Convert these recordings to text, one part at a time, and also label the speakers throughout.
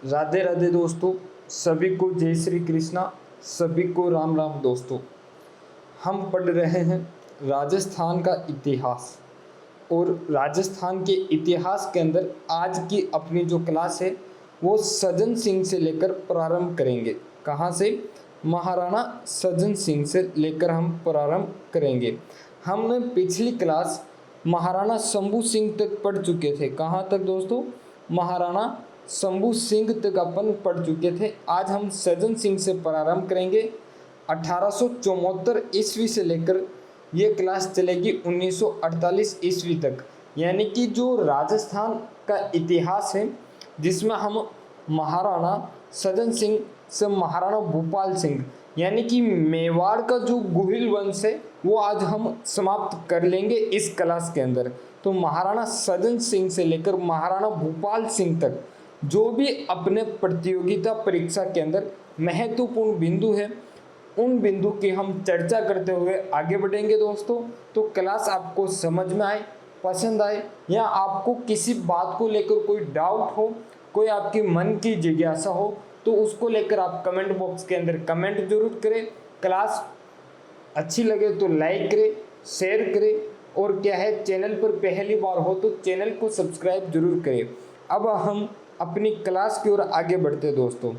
Speaker 1: राधे राधे दोस्तों, सभी को जय श्री कृष्णा, सभी को राम राम दोस्तों। हम पढ़ रहे हैं राजस्थान का इतिहास और राजस्थान के इतिहास के अंदर आज की अपनी जो क्लास है वो सज्जन सिंह से लेकर प्रारंभ करेंगे। कहाँ से? महाराणा सज्जन सिंह से लेकर हम प्रारंभ करेंगे। हमने पिछली क्लास महाराणा शंभू सिंह तक पढ़ चुके थे। कहाँ तक दोस्तों? महाराणा शंभू सिंह तक अपन पढ़ चुके थे। आज हम सज्जन सिंह से प्रारंभ करेंगे। 1874 ईस्वी से लेकर ये क्लास चलेगी 1948 ईस्वी तक, यानी कि जो राजस्थान का इतिहास है जिसमें हम महाराणा सज्जन सिंह से महाराणा भूपाल सिंह यानी कि मेवाड़ का जो गुहिल वंश है वो आज हम समाप्त कर लेंगे इस क्लास के अंदर। तो महाराणा सज्जन सिंह से लेकर महाराणा भूपाल सिंह तक जो भी अपने प्रतियोगिता परीक्षा के अंदर महत्वपूर्ण बिंदु है उन बिंदु की हम चर्चा करते हुए आगे बढ़ेंगे दोस्तों। तो क्लास आपको समझ में आए, पसंद आए या आपको किसी बात को लेकर कोई डाउट हो, कोई आपकी मन की जिज्ञासा हो तो उसको लेकर आप कमेंट बॉक्स के अंदर कमेंट जरूर करें। क्लास अच्छी लगे तो लाइक करें, शेयर करें और क्या है, चैनल पर पहली बार हो तो चैनल को सब्सक्राइब जरूर करें। अब हम अपनी क्लास की ओर आगे बढ़ते दोस्तों।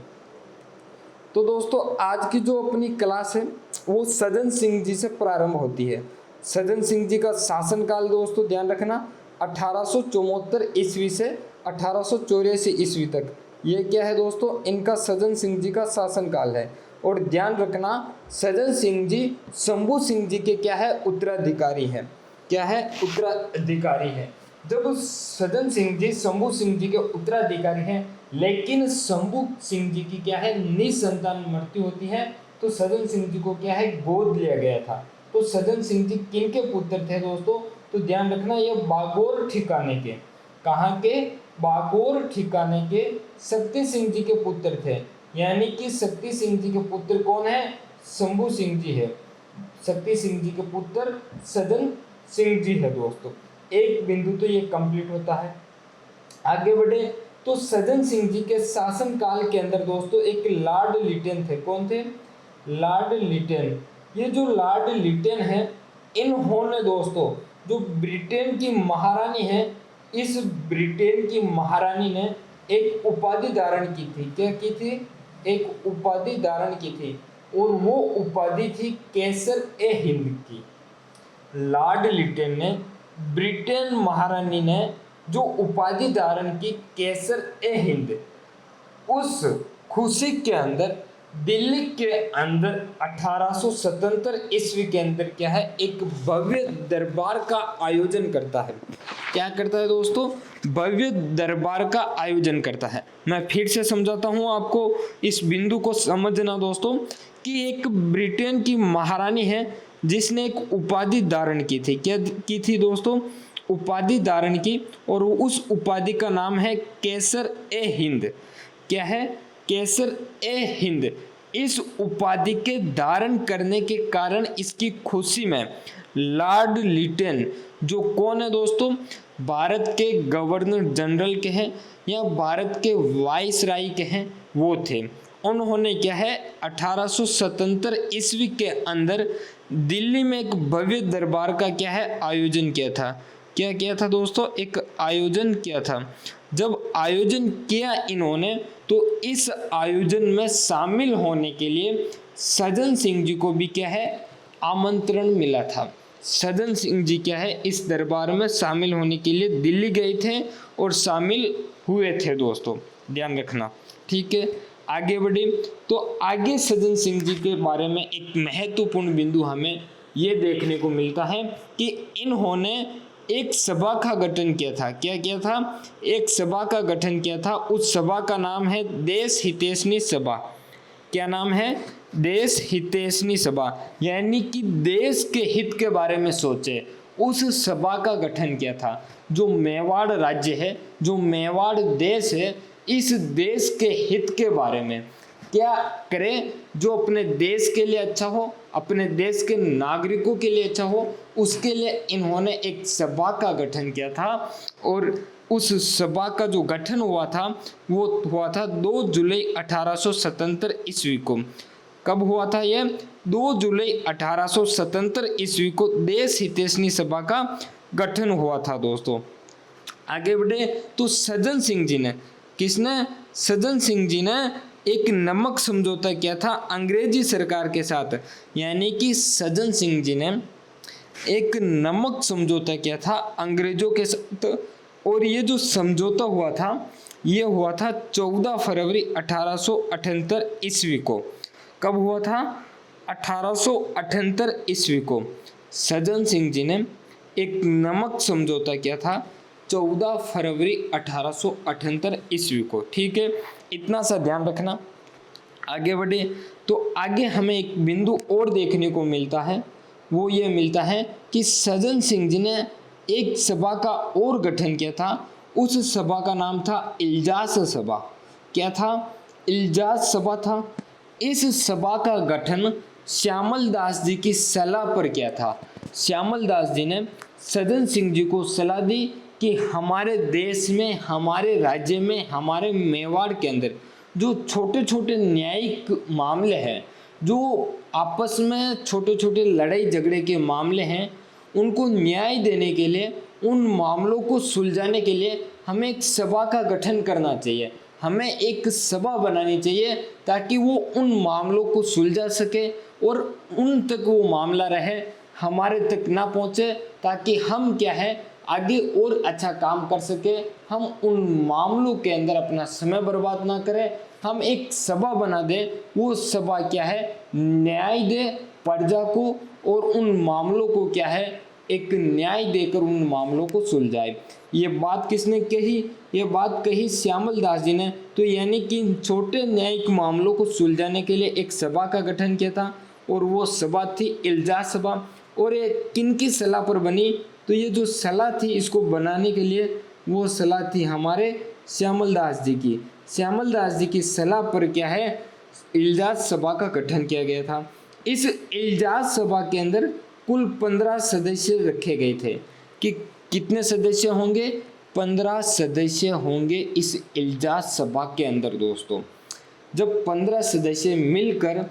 Speaker 1: तो दोस्तों आज की जो अपनी क्लास है वो सज्जन सिंह जी से प्रारंभ होती है। सज्जन सिंह जी का शासनकाल दोस्तों ध्यान रखना 1874 ईस्वी से 1884 ईस्वी तक। ये क्या है दोस्तों? इनका सज्जन सिंह जी का शासनकाल है। और ध्यान रखना सज्जन सिंह जी शंभू सिंह जी के क्या है? उत्तराधिकारी हैं। क्या है? उत्तराधिकारी है। जब सज्जन सिंह जी शंभू सिंह जी के उत्तराधिकारी हैं लेकिन शंभू सिंह जी की क्या है? निसंतान मृत्यु होती है तो सज्जन सिंह जी को क्या है? गोद लिया गया था। तो सज्जन सिंह जी किनके पुत्र थे दोस्तों? तो ध्यान रखना ये बागोर ठिकाने के, कहाँ के? बागोर ठिकाने के शक्ति सिंह जी के पुत्र थे। यानी कि शक्ति सिंह जी के पुत्र कौन है? शंभू सिंह जी है। शक्ति सिंह जी के पुत्र सज्जन सिंह जी है दोस्तों। एक बिंदु तो ये कंप्लीट होता है। आगे बढ़े तो सज्जन सिंह जी के शासन काल के अंदर दोस्तों एक लॉर्ड लिटन थे। कौन थे? लॉर्ड लिटन। ये जो लॉर्ड लिटन है इन्होंने दोस्तों जो ब्रिटेन की महारानी है, इस ब्रिटेन की महारानी ने एक उपाधि धारण की थी। क्या की थी? एक उपाधि धारण की थी और वो उपाधि थी केसर ए हिंद की। लॉर्ड लिटन ने, ब्रिटेन महारानी ने जो उपाधि धारण की केसर ए हिंद, उस खुशी के अंदर दिल्ली के अंदर 1877 ईस्वी के अंदर क्या है? एक भव्य दरबार का आयोजन करता है। क्या करता है दोस्तों? भव्य दरबार का आयोजन करता है। मैं फिर से समझाता हूँ आपको, इस बिंदु को समझना दोस्तों कि एक ब्रिटेन की महारानी है जिसने एक उपाधि धारण की थी। क्या की थी दोस्तों? उपाधि धारण की और उस उपाधि का नाम है केसर ए हिंद। क्या है? केसर ए हिंद। इस उपाधि के धारण करने के कारण इसकी खुशी में लॉर्ड लिटन, जो कौन है दोस्तों? भारत के गवर्नर जनरल के हैं या भारत के वाइसराय के हैं, वो थे। उन्होंने क्या है 1877 ईस्वी के अंदर दिल्ली में एक भव्य दरबार का क्या है? आयोजन किया था। क्या किया था दोस्तों? एक आयोजन किया था। जब आयोजन किया इन्होंने तो इस आयोजन में शामिल होने के लिए सज्जन सिंह जी को भी क्या है? आमंत्रण मिला था। सज्जन सिंह जी क्या है? इस दरबार में शामिल होने के लिए दिल्ली गए थे और शामिल हुए थे दोस्तों, ध्यान रखना। ठीक है, आगे बढ़े तो आगे सज्जन सिंह जी के बारे में एक महत्वपूर्ण बिंदु हमें ये देखने को मिलता है कि इन्होंने एक सभा का गठन किया था। क्या किया था? एक सभा का गठन किया था। उस सभा का नाम है देश हितैषणी सभा। क्या नाम है? देश हितैषणी सभा, यानी कि देश के हित के बारे में सोचे, उस सभा का गठन किया था। जो मेवाड़ राज्य है, जो मेवाड़ देश है, इस देश के हित के बारे में क्या करें जो अपने देश के लिए अच्छा हो, अपने देश के नागरिकों के लिए अच्छा हो, उसके लिए इन्होंने एक सभा का गठन किया था। और उस सभा का जो गठन हुआ था वो हुआ था 2 जुलाई 1877 ईस्वी को। कब हुआ था ये? 2 जुलाई 1877 ईस्वी को देश हितैषणी सभा का गठन हुआ था दोस्तों। आगे बढ़े तो सज्जन सिंह जी ने, किसने? सज्जन सिंह जी ने एक नमक समझौता किया था अंग्रेजी सरकार के साथ, यानी कि सज्जन सिंह जी ने एक नमक समझौता किया था अंग्रेजों के साथ। और ये जो समझौता हुआ था ये हुआ था 14 फरवरी 1878 ईस्वी को। कब हुआ था? 1878 ईस्वी को सज्जन सिंह जी ने एक नमक समझौता किया था 14 फरवरी 1878 ईस्वी को। ठीक है, इतना सा ध्यान रखना। आगे बढ़े तो आगे हमें एक बिंदु और देखने को मिलता है, वो ये मिलता है कि सज्जन सिंह जी ने एक सभा का और गठन किया था। उस सभा का नाम था इल्जास सभा। क्या था? इल्जास सभा था। इस सभा का गठन श्यामल दास जी की सलाह पर किया था। श्यामल दास जी ने सज्जन सिंह जी को सलाह दी कि हमारे देश में, हमारे राज्य में, हमारे मेवाड़ के अंदर जो छोटे छोटे न्यायिक मामले हैं, जो आपस में छोटे छोटे लड़ाई झगड़े के मामले हैं, उनको न्याय देने के लिए, उन मामलों को सुलझाने के लिए हमें एक सभा का गठन करना चाहिए। हमें एक सभा बनानी चाहिए ताकि वो उन मामलों को सुलझा सके और उन तक वो मामला रहे, हमारे तक ना पहुँचे, ताकि हम क्या है आगे और अच्छा काम कर सके। हम उन मामलों के अंदर अपना समय बर्बाद ना करें, हम एक सभा बना दें। वो सभा क्या है? न्याय दे प्रजा को और उन मामलों को क्या है? एक न्याय देकर उन मामलों को सुलझाए। ये बात किसने कही? ये बात कही श्यामल दास जी ने। तो यानी कि छोटे न्यायिक मामलों को सुलझाने के लिए एक सभा का गठन किया था और वो सभा थी इल्जास सभा। और ये किन की सलाह पर बनी? तो ये जो सलाह थी इसको बनाने के लिए वो सलाह थी हमारे श्यामल दास जी की। श्यामल दास जी की सलाह पर क्या है? इल्जास सभा का गठन किया गया था। इस इल्जास सभा के अंदर कुल 15 सदस्य रखे गए थे। कि कितने सदस्य होंगे? 15 सदस्य होंगे इस इल्जास सभा के अंदर दोस्तों। जब 15 सदस्य मिलकर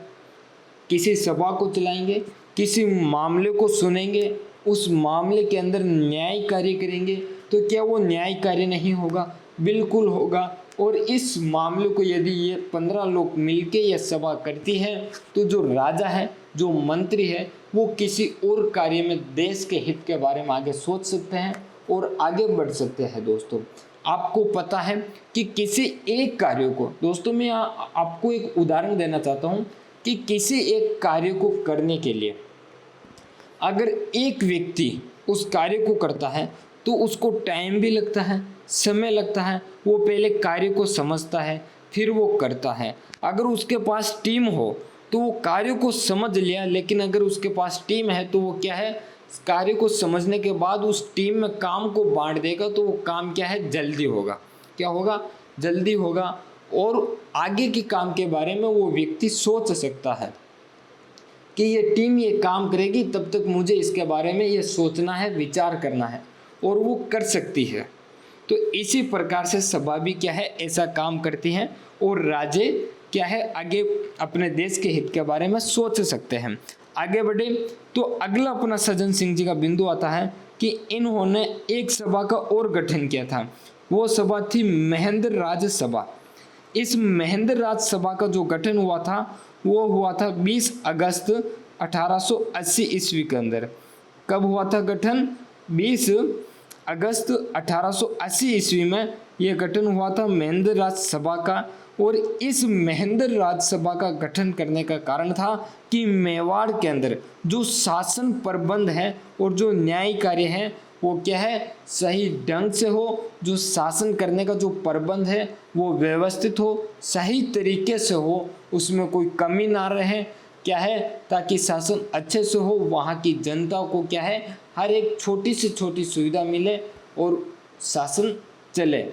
Speaker 1: किसी सभा को चलाएंगे, किसी मामले को सुनेंगे, उस मामले के अंदर न्याय कार्य करेंगे, तो क्या वो न्याय कार्य नहीं होगा? बिल्कुल होगा। और इस मामले को यदि ये 15 लोग मिलके यह सभा करती है तो जो राजा है, जो मंत्री है, वो किसी और कार्य में देश के हित के बारे में आगे सोच सकते हैं और आगे बढ़ सकते हैं। दोस्तों आपको पता है कि किसी एक कार्य को, दोस्तों मैं आपको एक उदाहरण देना चाहता हूँ कि किसी एक कार्य को करने के लिए अगर एक व्यक्ति उस कार्य को करता है तो उसको टाइम भी लगता है, समय लगता है। वो पहले कार्य को समझता है फिर वो करता है। अगर उसके पास टीम हो तो वो कार्य को समझ लिया, लेकिन अगर उसके पास टीम है तो वो क्या है, कार्य को समझने के बाद उस टीम में काम को बांट देगा तो वो काम क्या है, जल्दी होगा। क्या होगा? जल्दी होगा। और आगे के काम के बारे में वो व्यक्ति सोच सकता है कि ये टीम ये काम करेगी, तब तक मुझे इसके बारे में ये सोचना है, विचार करना है, और वो कर सकती है। तो इसी प्रकार से सभा भी क्या है, ऐसा काम करती है और राजे क्या है, आगे अपने देश के हित के बारे में सोच सकते हैं। आगे बढ़े तो अगला अपना सज्जन सिंह जी का बिंदु आता है कि इन्होंने एक सभा का और गठन किया था। वो सभा थी महेंद्र राज सभा। इस महेंद्र राज सभा का जो गठन हुआ था वो हुआ था 20 अगस्त 1880 ईस्वी के अंदर। कब हुआ था गठन? 20 अगस्त 1880 ईस्वी में यह गठन हुआ था महेंद्र राज सभा का। और इस महेंद्र राज सभा का गठन करने का कारण था कि मेवाड़ के अंदर जो शासन प्रबंध है और जो न्याय कार्य है वो क्या है, सही ढंग से हो। जो शासन करने का जो प्रबंध है वो व्यवस्थित हो, सही तरीके से हो, उसमें कोई कमी ना रहे। क्या है, ताकि शासन अच्छे से हो, वहाँ की जनता को क्या है, हर एक छोटी से छोटी सुविधा मिले और शासन चले।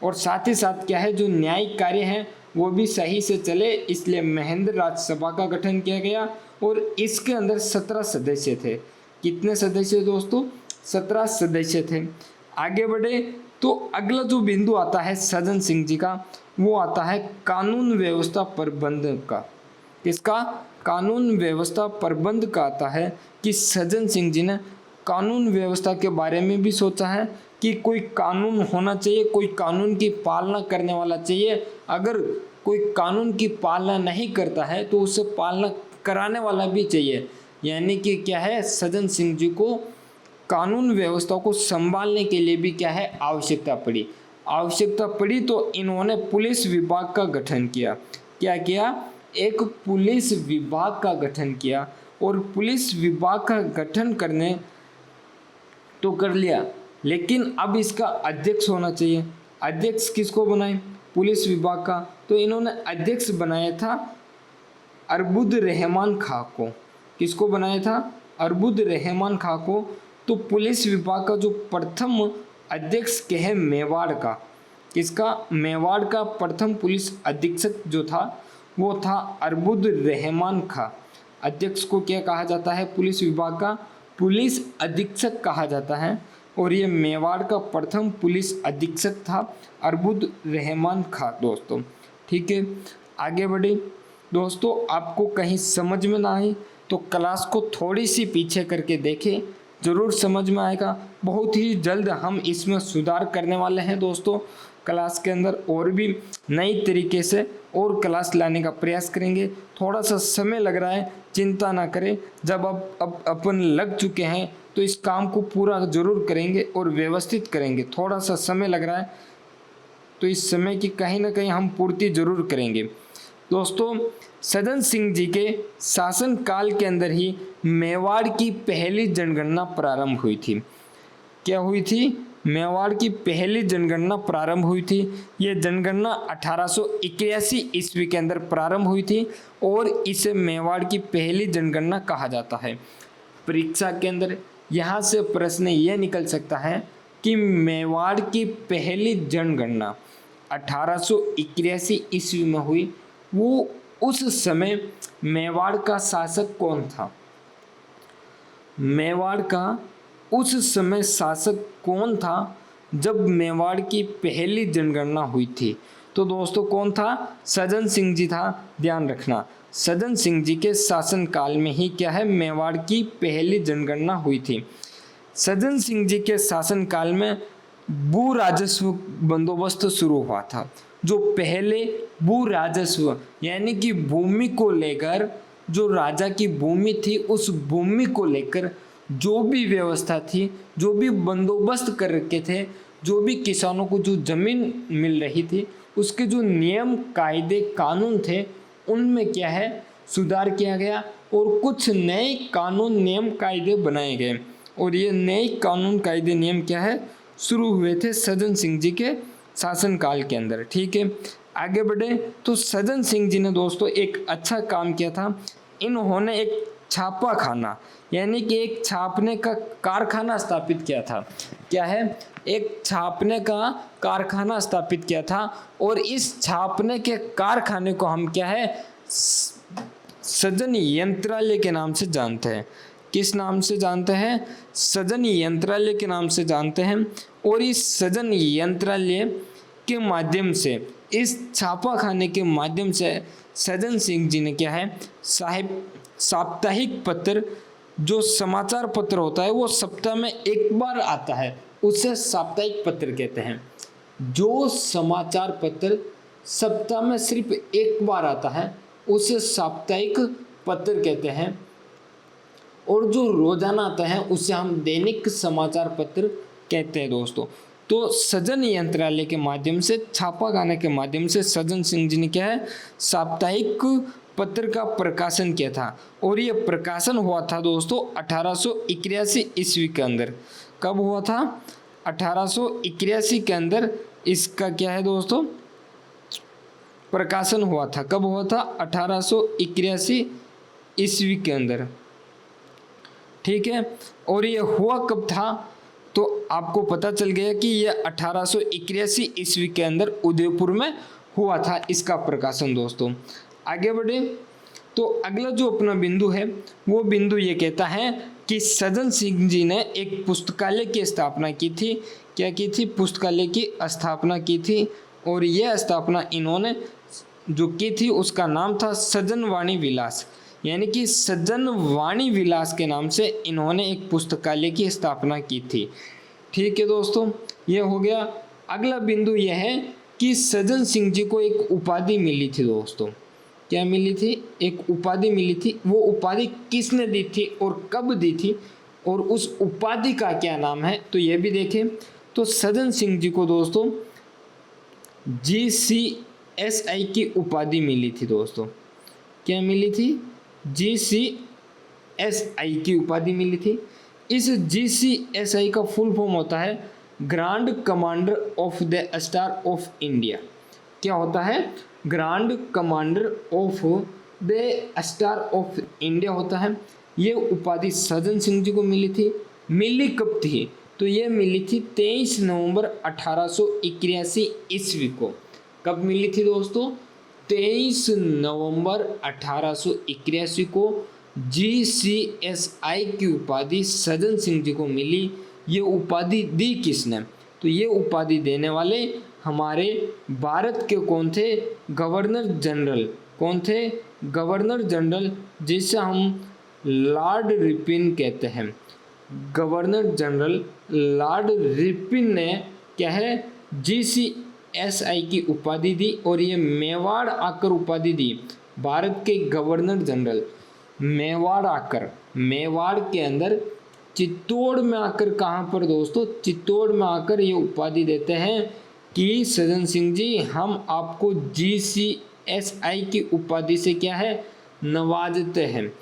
Speaker 1: और साथ ही साथ क्या है, जो न्यायिक कार्य है वो भी सही से चले, इसलिए महेंद्र राज्यसभा का गठन किया गया और इसके अंदर 17 सदस्य थे। कितने सदस्य दोस्तों? 17 सदस्य थे। आगे बढ़े तो अगला जो बिंदु आता है सज्जन सिंह जी का, वो आता है कानून व्यवस्था प्रबंध का। किसका? कानून व्यवस्था प्रबंध का आता है कि सज्जन सिंह जी ने कानून व्यवस्था के बारे में भी सोचा है कि कोई कानून होना चाहिए, कोई कानून की पालना करने वाला चाहिए। अगर कोई कानून की पालना नहीं करता है तो उससे पालना कराने वाला भी चाहिए। यानी कि क्या है, सज्जन सिंह जी को कानून व्यवस्था को संभालने के लिए भी क्या है, आवश्यकता पड़ी तो इन्होंने पुलिस विभाग का गठन किया। क्या किया? एक पुलिस विभाग का गठन किया। और पुलिस विभाग का गठन करने तो कर लिया, लेकिन अब इसका अध्यक्ष होना चाहिए। अध्यक्ष किसको बनाए? पुलिस विभाग का। तो इन्होंने अध्यक्ष बनाया था अरबुद रहमान खां को। किसको बनाया था? अरबुद रहमान खां को। तो पुलिस विभाग का जो प्रथम अध्यक्ष के है मेवाड़ का। किसका? मेवाड़ का प्रथम पुलिस अधीक्षक जो था वो था अरबुद रहमान खां। अध्यक्ष को क्या कहा जाता है? पुलिस विभाग का पुलिस अधीक्षक कहा जाता है। और ये मेवाड़ का प्रथम पुलिस अधीक्षक था अरबुद रहमान खां दोस्तों। ठीक है, आगे बढ़े दोस्तों। आपको कहीं समझ में ना आए तो क्लास को थोड़ी सी पीछे करके देखें, ज़रूर समझ में आएगा। बहुत ही जल्द हम इसमें सुधार करने वाले हैं दोस्तों। क्लास के अंदर और भी नई तरीके से और क्लास लाने का प्रयास करेंगे। थोड़ा सा समय लग रहा है, चिंता ना करें। जब अब अपन लग चुके हैं तो इस काम को पूरा ज़रूर करेंगे और व्यवस्थित करेंगे। थोड़ा सा समय लग रहा है तो इस समय की कहीं ना कहीं हम पूर्ति जरूर करेंगे दोस्तों। सज्जन सिंह जी के शासन काल के अंदर ही मेवाड़ की पहली जनगणना प्रारंभ हुई थी। क्या हुई थी? मेवाड़ की पहली जनगणना प्रारंभ हुई थी। ये जनगणना 1881 ईस्वी के अंदर प्रारंभ हुई थी और इसे मेवाड़ की पहली जनगणना कहा जाता है। परीक्षा के अंदर यहाँ से प्रश्न ये निकल सकता है कि मेवाड़ की पहली जनगणना 1881 ईस्वी में हुई, वो उस समय मेवाड़ का शासक कौन था? मेवाड़ का उस समय शासक कौन था जब मेवाड़ की पहली जनगणना हुई थी? तो दोस्तों कौन था? सज्जन सिंह जी था। ध्यान रखना, सज्जन सिंह जी के शासन काल में ही क्या है, मेवाड़ की पहली जनगणना हुई थी। सज्जन सिंह जी के शासन काल में भू राजस्व बंदोबस्त शुरू हुआ था। जो पहले भू राजस्व यानी कि भूमि को लेकर, जो राजा की भूमि थी उस भूमि को लेकर जो भी व्यवस्था थी, जो भी बंदोबस्त कर रखे थे, जो भी किसानों को जो जमीन मिल रही थी, उसके जो नियम कायदे कानून थे उनमें क्या है, सुधार किया गया और कुछ नए कानून नियम कायदे बनाए गए। और ये नए कानून कायदे नियम क्या है, शुरू हुए थे सज्जन सिंह जी के शासनकाल के अंदर। ठीक है, आगे बढ़े तो सज्जन सिंह जी ने दोस्तों एक अच्छा काम किया था। इन्होंने एक छापा खाना यानी कि एक छापने का कारखाना स्थापित किया था। क्या है? एक छापने का कारखाना स्थापित किया था और इस छापने के कारखाने को हम क्या है, सज्जन यंत्रालय के नाम से जानते हैं। किस नाम से जानते हैं? सज्जन यंत्रालय के नाम से जानते हैं। और इस सज्जन यंत्रालय के माध्यम से, इस छापाखाने के माध्यम से सज्जन सिंह जी ने क्या है, साप्ताहिक पत्र, जो समाचार पत्र होता है वो सप्ताह में एक बार आता है, उसे साप्ताहिक पत्र कहते हैं। जो समाचार पत्र सप्ताह में सिर्फ एक बार आता है उसे साप्ताहिक पत्र कहते हैं। और जो रोजाना आता है उसे हम दैनिक समाचार पत्र कहते हैं दोस्तों। तो सज्जन यंत्रालय के माध्यम से, छापाखाने के माध्यम से सज्जन सिंह जी ने क्या है, साप्ताहिक पत्र का प्रकाशन किया था। और ये प्रकाशन हुआ था दोस्तों 1881 ईस्वी के अंदर। कब हुआ था? 1881 के अंदर इसका क्या है दोस्तों, प्रकाशन हुआ था। कब हुआ था? 1881 ईस्वी के अंदर। ठीक है, और ये हुआ कब था? तो आपको पता चल गया कि यह 1881 ईस्वी के अंदर उदयपुर में हुआ था इसका प्रकाशन दोस्तों। आगे बढ़े तो अगला जो अपना बिंदु है वो बिंदु ये कहता है कि सज्जन सिंह जी ने एक पुस्तकालय की स्थापना की थी। क्या की थी? पुस्तकालय की स्थापना की थी। और यह स्थापना इन्होंने जो की थी उसका नाम था सज्जन वाणी विलास, यानी कि सज्जन वाणी विलास के नाम से इन्होंने एक पुस्तकालय की स्थापना की थी। ठीक है दोस्तों, यह हो गया। अगला बिंदु यह है कि सज्जन सिंह जी को एक उपाधि मिली थी दोस्तों। क्या मिली थी? एक उपाधि मिली थी। वो उपाधि किसने दी थी और कब दी थी और उस उपाधि का क्या नाम है, तो यह भी देखें। तो सज्जन सिंह जी को दोस्तों GCSI की उपाधि मिली थी दोस्तों। क्या मिली थी? GCSI की उपाधि मिली थी। इस GCSI का फुल फॉर्म होता है grand commander of the star of India. क्या होता है? Grand commander of the star of India होता है। ये उपाधि सज्जन सिंह जी को मिली थी। मिली कब थी? तो ये मिली थी 23 नवंबर 1881 ईस्वी को। कब मिली थी दोस्तों? 23 नवंबर 1881 को GCSI की उपाधि सज्जन सिंह जी को मिली। ये उपाधि दी किसने? तो ये उपाधि देने वाले हमारे भारत के कौन थे? Governor general. कौन थे? गवर्नर जनरल, जिसे हम लॉर्ड रिपन कहते हैं। गवर्नर जनरल लॉर्ड रिपन ने क्या है? GCSI की उपाधि दी और ये मेवाड़ आकर उपाधि दी भारत के गवर्नर जनरल। मेवाड़ आकर, मेवाड़ के अंदर चित्तौड़ में आकर, कहाँ पर दोस्तों? चित्तौड़ में आकर ये उपाधि देते हैं कि सज्जन सिंह जी हम आपको GCSI की उपाधि से क्या है? नवाजते हैं।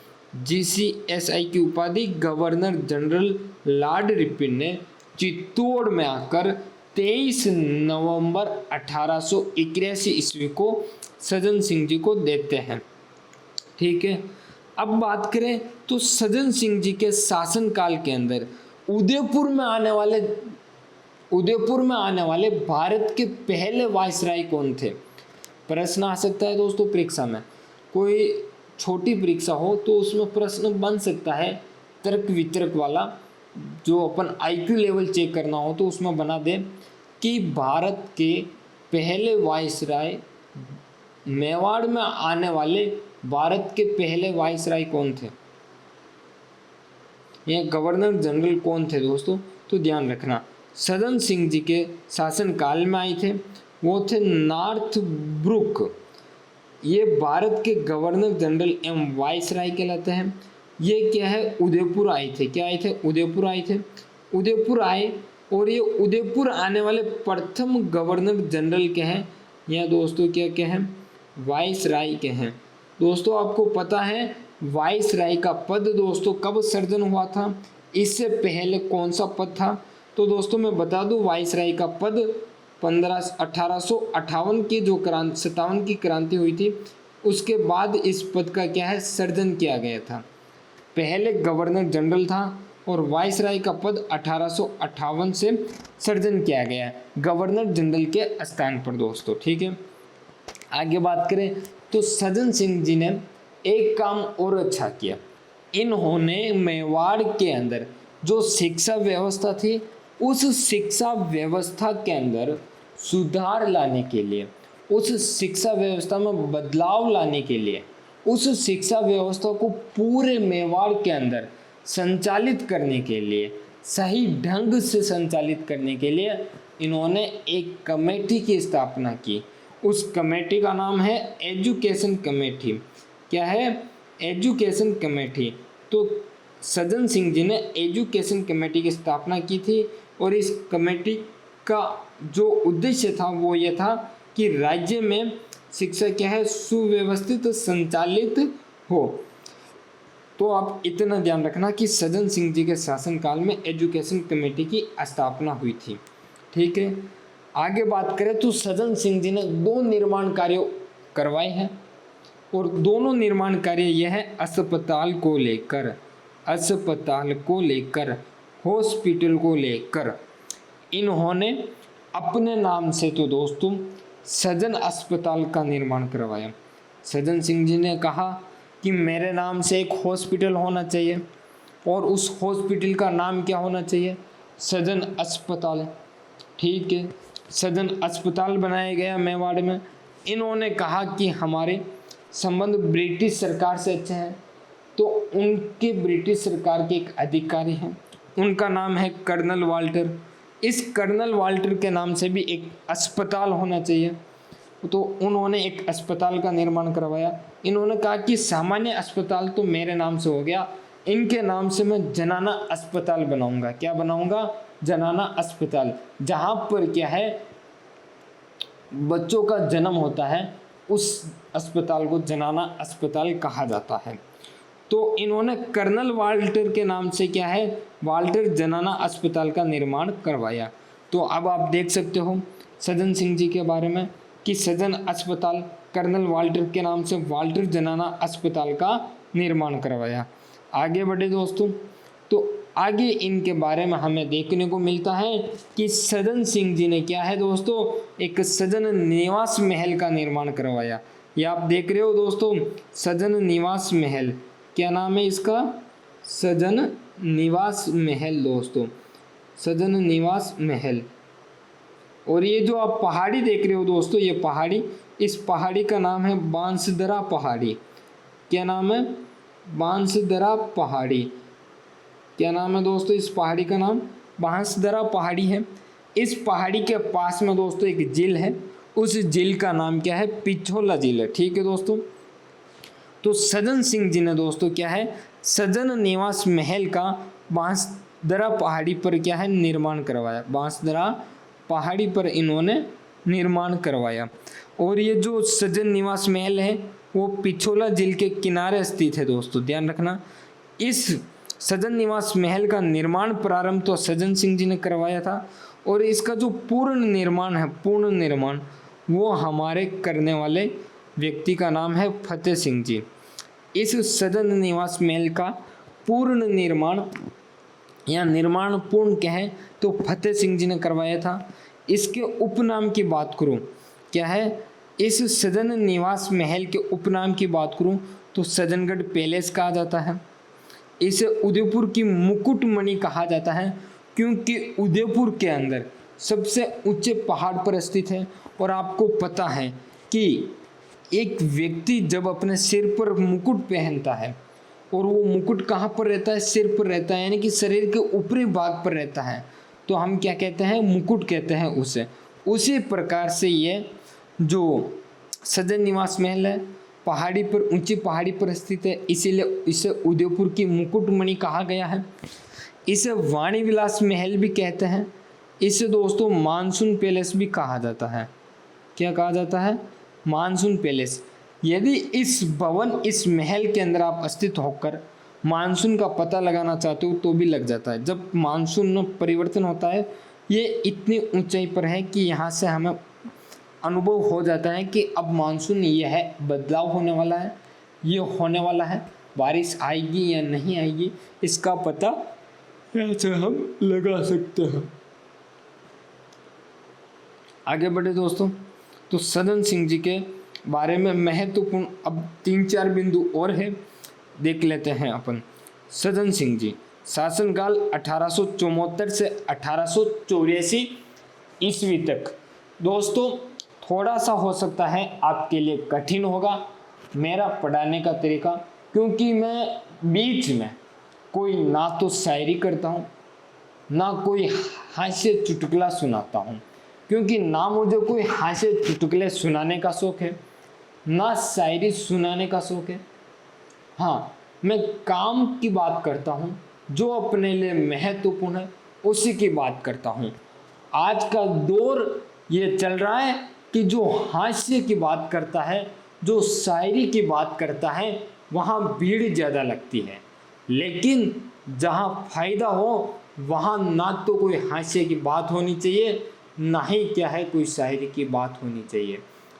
Speaker 1: GCSI की उपाधि गवर्नर जनरल लॉर्ड रिपन ने चित्तौड़ में आकर 23 नवंबर 1881 ईस्वी को सज्जन सिंह जी को देते हैं। ठीक है, अब बात करें तो सज्जन सिंह जी के शासनकाल के अंदर उदयपुर में आने वाले भारत के पहले वायसराय कौन थे? प्रश्न आ सकता है दोस्तों परीक्षा में। कोई छोटी परीक्षा हो तो उसमें प्रश्न बन सकता है तर्क वितर्क वाला, जो अपन IQ लेवल चेक करना हो तो उसमें बना दे कि भारत के पहले वायसराय, मेवाड़ में आने वाले भारत के पहले वायसराय कौन थे या गवर्नर जनरल कौन थे दोस्तों? तो ध्यान रखना, सज्जन सिंह जी के शासनकाल में आए थे, वो थे नॉर्थ ब्रुक। ये भारत के गवर्नर जनरल एवं वायसराय कहलाते हैं। ये क्या है? उदयपुर आए थे। क्या आए थे? उदयपुर आए थे। उदयपुर आए और ये उदयपुर आने वाले प्रथम गवर्नर जनरल के हैं या दोस्तों क्या हैं? वायसराय के हैं। दोस्तों आपको पता है वायसराय का पद दोस्तों कब सृजन हुआ था? इससे पहले कौन सा पद था? तो दोस्तों मैं बता दूं, वायसराय का पद 1858 की जो 57 की क्रांति हुई थी उसके बाद इस पद का क्या है? सृजन किया गया था। पहले गवर्नर जनरल था और वायसराय का पद 1858 से सृजन किया गया गवर्नर जनरल के स्थान पर दोस्तों। ठीक है, आगे बात करें तो सज्जन सिंह जी ने एक काम और अच्छा किया। इन्होंने मेवाड़ के अंदर जो शिक्षा व्यवस्था थी उस शिक्षा व्यवस्था के अंदर सुधार लाने के लिए, उस शिक्षा व्यवस्था में बदलाव लाने के लिए, उस शिक्षा व्यवस्था को पूरे मेवाड़ के अंदर संचालित करने के लिए, सही ढंग से संचालित करने के लिए इन्होंने एक कमेटी की स्थापना की। उस कमेटी का नाम है एजुकेशन कमेटी। क्या है? Education committee. तो सज्जन सिंह जी ने एजुकेशन कमेटी की स्थापना की थी और इस कमेटी का जो उद्देश्य था वो ये था कि राज्य में शिक्षा क्या है? सुव्यवस्थित संचालित हो। तो आप इतना ध्यान रखना कि सज्जन सिंह जी के शासनकाल में एजुकेशन कमेटी की स्थापना हुई थी। ठीक है, आगे बात करें तो सज्जन सिंह जी ने 2 निर्माण कार्य करवाए हैं और दोनों निर्माण कार्य यह है अस्पताल को लेकर हॉस्पिटल को लेकर इन्होंने अपने नाम से तो दोस्तों सदन अस्पताल का निर्माण करवाया। सज्जन सिंह जी ने कहा कि मेरे नाम से एक हॉस्पिटल होना चाहिए और उस हॉस्पिटल का नाम क्या होना चाहिए, सदन अस्पताल। ठीक है, सदन अस्पताल बनाया गया मेवाड़ में। इन्होंने कहा कि हमारे संबंध ब्रिटिश सरकार से अच्छे हैं, तो उनके ब्रिटिश सरकार के एक अधिकारी हैं, उनका नाम है कर्नल वाल्टर। इस कर्नल वाल्टर के नाम से भी एक अस्पताल होना चाहिए, तो उन्होंने एक अस्पताल का निर्माण करवाया। इन्होंने कहा कि सामान्य अस्पताल तो मेरे नाम से हो गया, इनके नाम से मैं जनाना अस्पताल बनाऊंगा। क्या बनाऊंगा? जनाना अस्पताल, जहाँ पर क्या है बच्चों का जन्म होता है, उस अस्पताल को जनाना अस्पताल कहा जाता है। तो इन्होंने कर्नल वाल्टर के नाम से क्या है, वाल्टर जनाना अस्पताल का निर्माण करवाया। तो अब आप देख सकते हो सज्जन सिंह जी के बारे में कि सदन अस्पताल कर्नल वाल्टर के नाम से वाल्टर जनाना अस्पताल का निर्माण करवाया। आगे बढ़े दोस्तों, तो आगे इनके बारे में हमें देखने को मिलता है कि सज्जन सिंह जी ने क्या है दोस्तों, एक सज्जन निवास महल का निर्माण करवाया। ये आप देख रहे हो दोस्तों, सज्जन निवास महल, क्या नाम है इसका, सज्जन निवास महल दोस्तों, सज्जन निवास महल। और ये जो आप पहाड़ी देख रहे हो दोस्तों, ये पहाड़ी, इस पहाड़ी का नाम है बांसदरा पहाड़ी। क्या नाम है? बांसदरा पहाड़ी। क्या नाम है दोस्तों इस पहाड़ी का नाम? बांसदरा पहाड़ी है। इस पहाड़ी के पास में दोस्तों एक झील है, उस झील का नाम क्या है, पिछोला झील है। ठीक है दोस्तों, तो सज्जन सिंह जी ने दोस्तों क्या है, सज्जन निवास महल का बांसदरा पहाड़ी पर क्या है, निर्माण करवाया। बांसदरा पहाड़ी पर इन्होंने निर्माण करवाया। और ये जो सज्जन निवास महल है वो पिछोला झील के किनारे स्थित है दोस्तों, ध्यान रखना। इस सज्जन निवास महल का निर्माण प्रारंभ तो सज्जन सिंह जी ने करवाया था, और इसका जो पूर्ण निर्माण है, पूर्ण निर्माण वो हमारे करने वाले व्यक्ति का नाम है फतेह सिंह जी। इस सज्जन निवास महल का पूर्ण निर्माण या निर्माण पूर्ण कहें तो फतेह सिंह जी ने करवाया था। इसके उपनाम की बात करूं, क्या है, इस सज्जन निवास महल के उपनाम की बात करूं तो सज्जनगढ़ पैलेस कहा जाता है। इसे उदयपुर की मुकुटमणि कहा जाता है, क्योंकि उदयपुर के अंदर सबसे ऊंचे पहाड़ पर स्थित है। और आपको पता है कि एक व्यक्ति जब अपने सिर पर मुकुट पहनता है, और वो मुकुट कहाँ पर रहता है, सिर पर रहता है, यानी कि शरीर के ऊपरी भाग पर रहता है, तो हम क्या कहते हैं, मुकुट कहते हैं उसे। उसी प्रकार से ये जो सज्जन निवास महल है पहाड़ी पर, ऊंची पहाड़ी पर स्थित है, इसीलिए इसे उदयपुर की मुकुटमणि कहा गया है। इसे वाणी विलास महल भी कहते हैं। इसे दोस्तों मानसून पैलेस भी कहा जाता है। क्या कहा जाता है? Monsoon palace. यदि इस भवन, इस महल के अंदर आप स्थित होकर मानसून का पता लगाना चाहते हो तो भी लग जाता है। जब मानसून में परिवर्तन होता है, ये इतनी ऊंचाई पर है कि यहाँ से हमें अनुभव हो जाता है कि अब मानसून ये है, बदलाव होने वाला है, ये होने वाला है, बारिश आएगी या नहीं आएगी, इसका पता ऐसे हम लगा सकते हैं। आगे बढ़े दोस्तों, तो सज्जन सिंह जी के बारे में महत्वपूर्ण अब 3-4 बिंदु और है, देख लेते हैं अपन। सज्जन सिंह जी शासनकाल 1874 से 1884 ईस्वी तक। दोस्तों थोड़ा सा हो सकता है आपके लिए कठिन होगा मेरा पढ़ाने का तरीका, क्योंकि मैं बीच में कोई ना तो शायरी करता हूँ, ना कोई हास्य चुटकुला सुनाता हूँ, क्योंकि ना मुझे कोई हास्य चुटकुले सुनाने का शौक़ है, ना शायरी सुनाने का शौक़ है। हाँ, मैं काम की बात करता हूँ, जो अपने लिए महत्वपूर्ण है उसी की बात करता हूँ। आज का दौर ये चल रहा है कि जो हास्य की बात करता है, जो शायरी की बात करता है, वहाँ भीड़ ज़्यादा लगती है, लेकिन जहाँ फ़ायदा हो वहाँ ना तो कोई हास्य की बात होनी चाहिए, ना ही क्या है कोई शायरी की बात होनी चाहिए।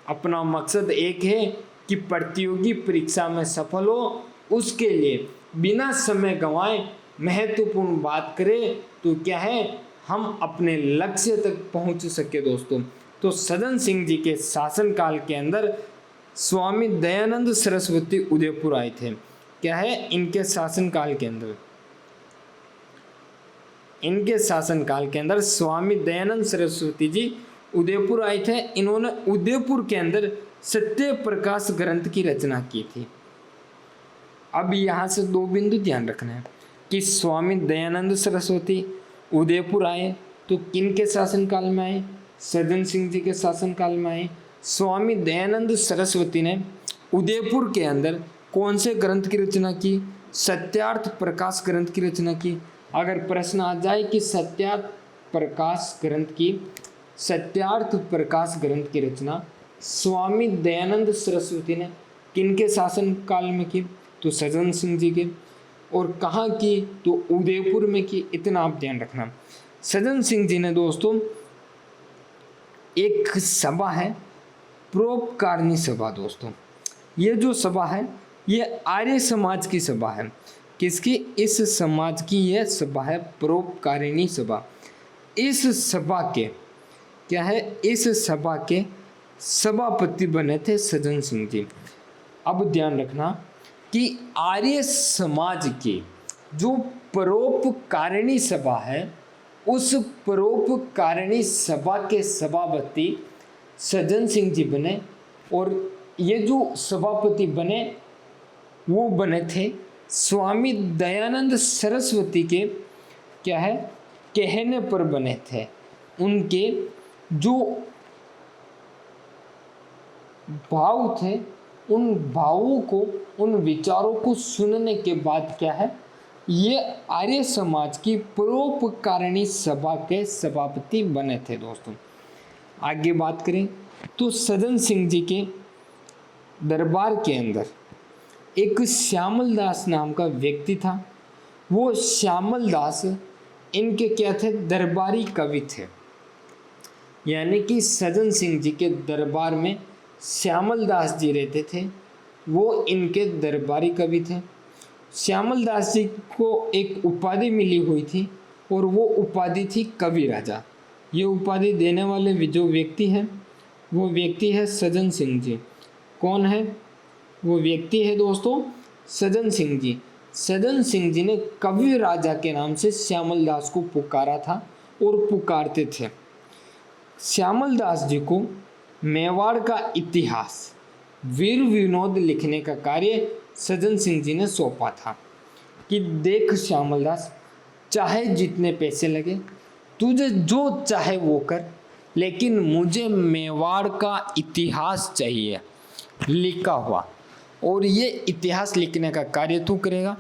Speaker 1: अपना मकसद एक है कि प्रतियोगी परीक्षा में सफल हो, उसके लिए बिना समय गंवाए महत्वपूर्ण बात करें तो क्या है, हम अपने लक्ष्य तक पहुंच सके दोस्तों। तो सज्जन सिंह जी के शासनकाल के अंदर स्वामी दयानंद सरस्वती उदयपुर आए थे। क्या है, इनके शासनकाल के अंदर, इनके शासनकाल के अंदर स्वामी दयानंद सरस्वती जी उदयपुर आए थे। इन्होंने उदयपुर के अंदर सत्य प्रकाश ग्रंथ की रचना की थी। अब यहाँ से दो बिंदु ध्यान रखना है कि स्वामी दयानंद सरस्वती उदयपुर आए तो किन के शासनकाल में आए, सज्जन सिंह जी के शासनकाल में आए। स्वामी दयानंद सरस्वती ने उदयपुर के अंदर कौन से ग्रंथ की रचना की, सत्यार्थ प्रकाश ग्रंथ की रचना की। अगर प्रश्न आ जाए कि सत्यार्थ प्रकाश ग्रंथ की रचना स्वामी दयानंद सरस्वती ने किनके शासन काल में की, तो सज्जन सिंह जी के। और कहाँ की, तो उदयपुर में की। इतना आप ध्यान रखना। सज्जन सिंह जी ने दोस्तों एक सभा है परोपकारिणी सभा दोस्तों। ये जो सभा है ये आर्य समाज की सभा है। किसकी, इस समाज की यह सभा है परोपकारिणी सभा। इस सभा के क्या है, इस सभा के सभापति बने थे सज्जन सिंह जी। अब ध्यान रखना कि आर्य समाज की जो परोपकारिणी सभा है, उस परोपकारिणी सभा के सभापति सज्जन सिंह जी बने। और ये जो सभापति बने वो बने थे स्वामी दयानंद सरस्वती के क्या है, कहने पर बने थे। उनके जो भाव थे, उन भावों को, उन विचारों को सुनने के बाद क्या है, ये आर्य समाज की परोपकारिणी सभा के सभापति बने थे दोस्तों। आगे बात करें तो सज्जन सिंह जी के दरबार के अंदर एक श्यामल दास नाम का व्यक्ति था। वो श्यामल दास इनके क्या थे, दरबारी कवि थे। यानी कि सज्जन सिंह जी के दरबार में श्यामल दास जी रहते थे, वो इनके दरबारी कवि थे। श्यामल दास जी को एक उपाधि मिली हुई थी और वो उपाधि थी कवि राजा। ये उपाधि देने वाले जो व्यक्ति हैं वो व्यक्ति है सज्जन सिंह जी। कौन है वो व्यक्ति, है दोस्तों सज्जन सिंह जी। सज्जन सिंह जी ने कवि राजा के नाम से श्यामल दास को पुकारा था और पुकारते थे। श्यामल दास जी को मेवाड़ का इतिहास, वीर विनोद लिखने का कार्य सज्जन सिंह जी ने सौंपा था कि देख श्यामल दास, चाहे जितने पैसे लगे, तुझे जो चाहे वो कर, लेकिन मुझे मेवाड़ का इतिहास चाहिए लिखा हुआ, और ये इतिहास लिखने का कार्य तू करेगा।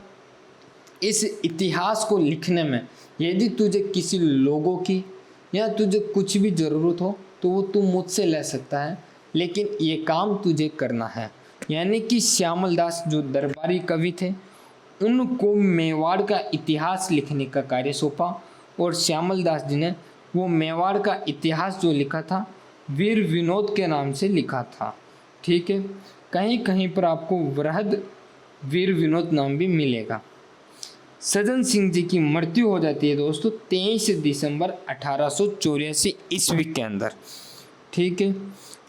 Speaker 1: इस इतिहास को लिखने में यदि तुझे किसी लोगों की या तुझे कुछ भी ज़रूरत हो तो वो तू मुझसे ले सकता है, लेकिन ये काम तुझे करना है। यानी कि श्यामल दास जो दरबारी कवि थे, उनको मेवाड़ का इतिहास लिखने का कार्य सौंपा, और श्यामल दास जी ने वो मेवाड़ का इतिहास जो लिखा था वीर विनोद के नाम से लिखा था। ठीक है, कहीं कहीं पर आपको वृहद वीर विनोद नाम भी मिलेगा। सज्जन सिंह जी की मृत्यु हो जाती है दोस्तों 23 दिसंबर 1884 ईस्वी के अंदर। ठीक है,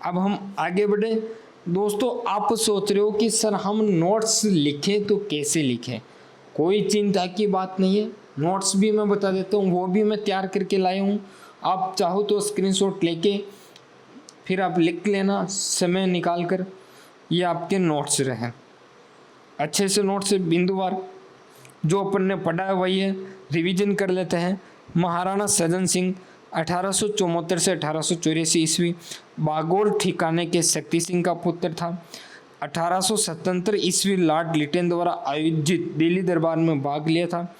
Speaker 1: अब हम आगे बढ़े दोस्तों। आप सोच रहे हो कि सर हम नोट्स लिखें तो कैसे लिखें, कोई चिंता की बात नहीं है। नोट्स भी मैं बता देता हूँ, वो भी मैं तैयार करके लाया हूँ। आप चाहो तो स्क्रीनशॉट लेके फिर आप लिख लेना समय निकाल कर, ये आपके नोट्स रहें। अच्छे से नोट्स बिंदुवार जो अपन ने पढ़ा है वही है, रिवीजन कर लेते हैं। महाराणा सज्जन सिंह 1874 से 1884 ईस्वी बागौर ठिकाने के शक्ति सिंह का पुत्र था। 1877 ईस्वी लॉर्ड लिटन द्वारा आयोजित दिल्ली दरबार में भाग लिया था।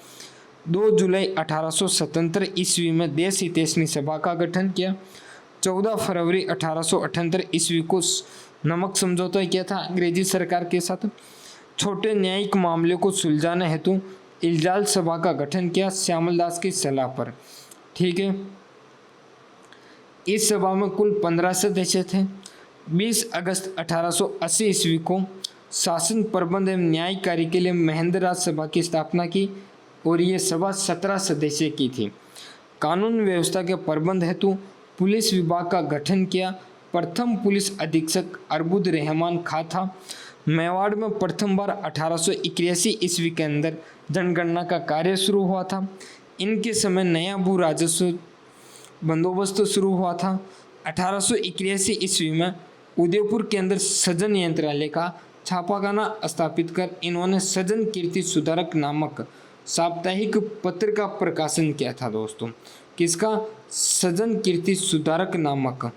Speaker 1: 2 जुलाई 1877 ईस्वी में देश हितैषणी सभा का गठन किया। 14 फरवरी 1878 ईस्वी को नमक समझौता किया था अंग्रेजी सरकार के साथ। छोटे न्यायिक मामले को सुलझाने हेतु इल्जाल सभा का गठन किया श्यामल दास की सलाह पर। ठीक है, इस सभा में कुल 15 सदस्य थे। 20 अगस्त 1880 ईस्वी को शासन प्रबंध एवं न्याय कार्य के लिए महेंद्र राज सभा की स्थापना की। और ये सभा 17 सदस्य की थी। कानून व्यवस्था के प्रबंध हेतु पुलिस विभाग का गठन किया। प्रथम पुलिस अधीक्षक अरबुद रहमान खां था। मेवाड़ में प्रथम बार 1881 ईस्वी के अंदर जनगणना का कार्य शुरू हुआ था। इनके समय नया भू राजस्व बंदोबस्त शुरू हुआ था। 1881 ईस्वी में उदयपुर के अंदर सजन यंत्रालय का छापाखाना स्थापित कर इन्होंने सजन कीर्ति सुधारक नामक साप्ताहिक पत्र का प्रकाशन किया था दोस्तों। किसका? सजन कीर्ति सुधारक नामक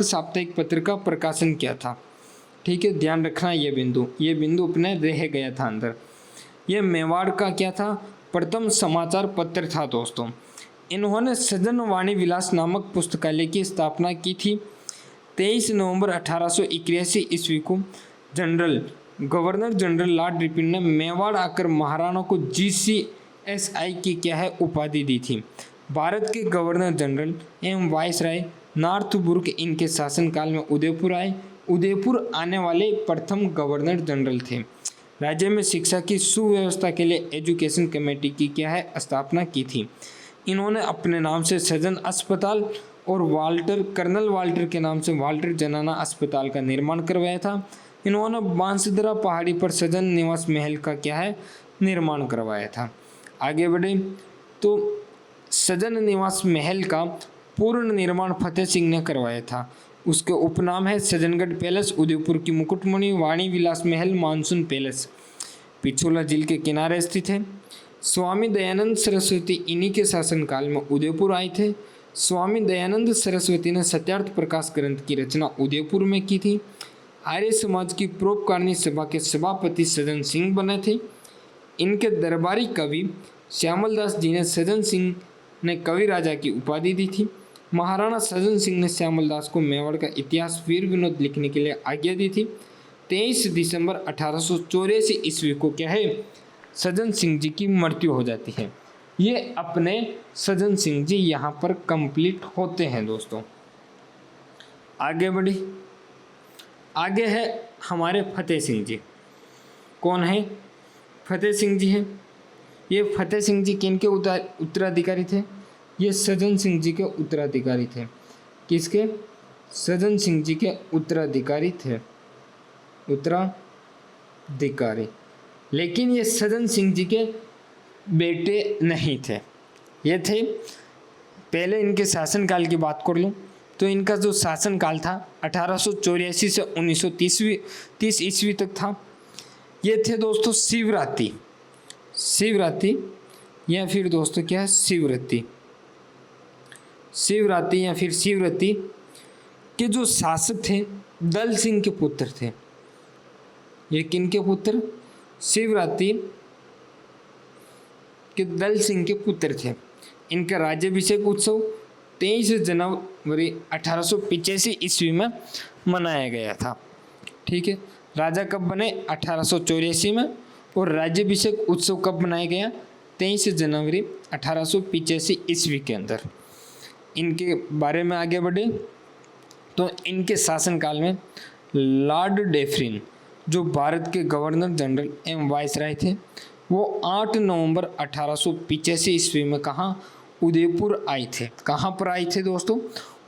Speaker 1: साप्ताहिक पत्र का प्रकाशन किया था। ठीक है, ध्यान रखना ये बिंदु अपने रह गया था अंदर। ये मेवाड़ का क्या था? प्रथम समाचार पत्र था दोस्तों। इन्होंने सजन वाणी विलास नामक पुस्तकालय की स्थापना की थी। 23 नवंबर 1881 ईस्वी को गवर्नर जनरल लॉर्ड रिपन ने मेवाड़ आकर महाराणा को GCSI की क्या है उपाधि दी थी। भारत के गवर्नर जनरल एवं वायसराय नॉर्थब्रुक इनके शासनकाल में उदयपुर आए। उदयपुर आने वाले प्रथम गवर्नर जनरल थे। राज्य में शिक्षा की सुव्यवस्था के लिए एजुकेशन कमेटी की क्या है स्थापना की थी। इन्होंने अपने नाम से सजन अस्पताल और कर्नल वाल्टर के नाम से वाल्टर जनाना अस्पताल का निर्माण करवाया था। इन्होंने बांसदरा पहाड़ी पर सजन निवास महल का क्या है निर्माण करवाया था। आगे बढ़े तो सजन निवास महल का पूर्ण निर्माण फतेह सिंह ने करवाया था। उसके उपनाम है सजनगढ़ पैलेस, उदयपुर की मुकुटमणि वाणी विलास महल, मानसून पैलेस, पिछोला झील के किनारे स्थित है। स्वामी दयानंद सरस्वती इन्हीं के शासनकाल में उदयपुर आए थे। स्वामी दयानंद सरस्वती ने सत्यार्थ प्रकाश ग्रंथ की रचना उदयपुर में की थी। आर्य समाज की परोपकारिणी सभा के सभापति सजन सिंह बने थे। इनके दरबारी कवि श्यामल दास जी ने सजन सिंह ने कवि राजा की उपाधि दी थी। महाराणा सजन सिंह ने श्यामल दास को मेवाड़ का इतिहास वीर विनोद लिखने के लिए आज्ञा दी थी। 23 दिसंबर 1884 ईस्वी को क्या है सजन सिंह जी की मृत्यु हो जाती है। ये अपने सजन सिंह जी यहाँ पर कंप्लीट होते हैं दोस्तों। आगे बढ़ी, आगे है हमारे फतेह सिंह जी। कौन है? फतेह सिंह जी हैं। ये फतेह सिंह जी किनके उत्तराधिकारी थे? ये सजन सिंह जी के उत्तराधिकारी थे। किसके? सजन सिंह जी के उत्तराधिकारी थे, उत्तराधिकारी। लेकिन ये सजन सिंह जी के बेटे नहीं थे, ये थे। पहले इनके शासनकाल की बात कर लूँ तो इनका जो शासनकाल था 1884 से 1930 ईस्वी तक था। ये थे दोस्तों शिवराती या फिर दोस्तों क्या है शिवराती या फिर शिवरती के जो शासक थे दल सिंह के पुत्र थे। ये किनके पुत्र? शिवराती के दल सिंह के पुत्र थे। इनका राज्याभिषेक उत्सव 23 जनवरी 1885 ईस्वी में मनाया गया था। ठीक है, राजा कब बने? 1884 में। और राज्याभिषेक उत्सव कब मनाया गया? 23 जनवरी 1885 ईस्वी के अंदर। इनके बारे में आगे बढ़े तो इनके शासनकाल में लॉर्ड डेफरिन जो भारत के गवर्नर जनरल एवं वायसराय थे, वो 8 नवंबर 1885 ईस्वी में कहाँ? उदयपुर आए थे। कहाँ पर आए थे दोस्तों?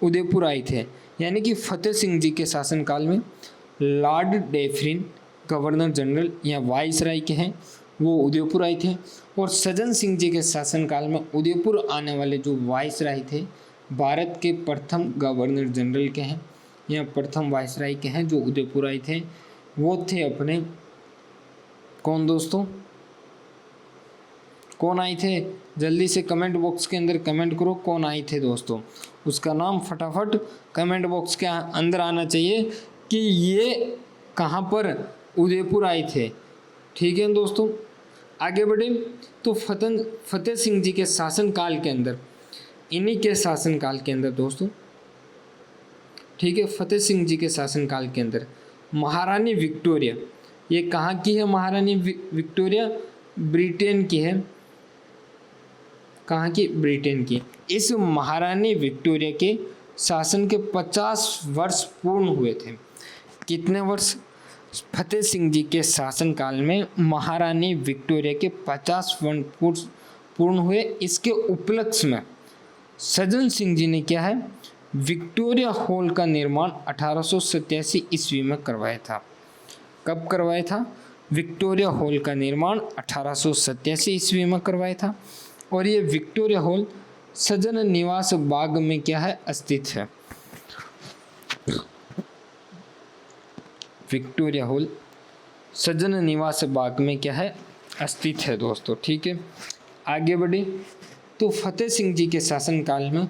Speaker 1: उदयपुर आए थे। यानी कि फतेह सिंह जी के शासनकाल में लॉर्ड डेफरिन गवर्नर जनरल या वायसराय के हैं, वो उदयपुर आए थे। और सजन सिंह जी के शासनकाल में उदयपुर आने वाले जो वायसराय थे भारत के प्रथम गवर्नर जनरल के हैं या प्रथम वायसराय के हैं जो उदयपुर आए थे, वो थे अपने कौन दोस्तों? कौन आए थे? जल्दी से कमेंट बॉक्स के अंदर कमेंट करो कौन आए थे दोस्तों। उसका नाम फटाफट कमेंट बॉक्स के अंदर आना चाहिए कि ये कहाँ पर उदयपुर आए थे। ठीक है दोस्तों, आगे बढ़े तो फतेह सिंह जी के शासनकाल के अंदर, इन्हीं के शासनकाल के अंदर दोस्तों, ठीक है, फतेह सिंह जी के शासनकाल के अंदर महारानी विक्टोरिया, ये कहाँ की है? महारानी विक्टोरिया ब्रिटेन की है। कहाँ की? ब्रिटेन की। इस महारानी विक्टोरिया के शासन के 50 वर्ष पूर्ण हुए थे। कितने वर्ष? फतेह सिंह जी के शासनकाल में महारानी विक्टोरिया के 50 वर्ष पूर्ण हुए। इसके उपलक्ष्य में सज्जन सिंह जी ने क्या है, विक्टोरिया हॉल का निर्माण 1887 ईस्वी में करवाया था। कब करवाया था? विक्टोरिया हॉल का निर्माण 1887 ईस्वी में करवाया था। और ये विक्टोरिया हॉल सज्जन निवास बाग में क्या है, स्थित है। विक्टोरिया हॉल सज्जन निवास बाग में क्या है, स्थित है दोस्तों। ठीक है, आगे बढ़े तो फतेह सिंह जी के शासनकाल में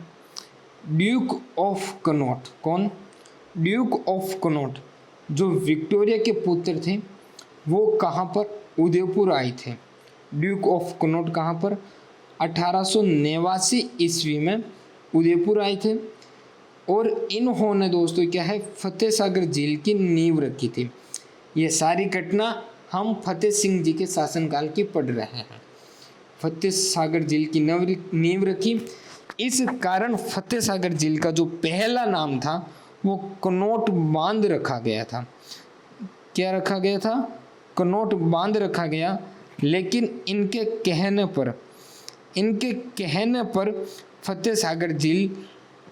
Speaker 1: ड्यूक ऑफ कनॉट, कौन? ड्यूक ऑफ कनॉट जो विक्टोरिया के पुत्र थे वो कहाँ पर, उदयपुर आए थे। ड्यूक ऑफ कनॉट कहाँ पर? 1889 ईस्वी में उदयपुर आए थे। और इन्होंने दोस्तों क्या है, फतेह सागर झील की नींव रखी थी। ये सारी घटना हम फतेह सिंह जी के शासनकाल की पढ़ रहे हैं। फतेह सागर झील की नींव रखी। इस कारण फतेह सागर झील का जो पहला नाम था वो कनॉट बांध रखा गया था। क्या रखा गया था? कनॉट बांध रखा गया। लेकिन इनके कहने पर फतेह सागर झील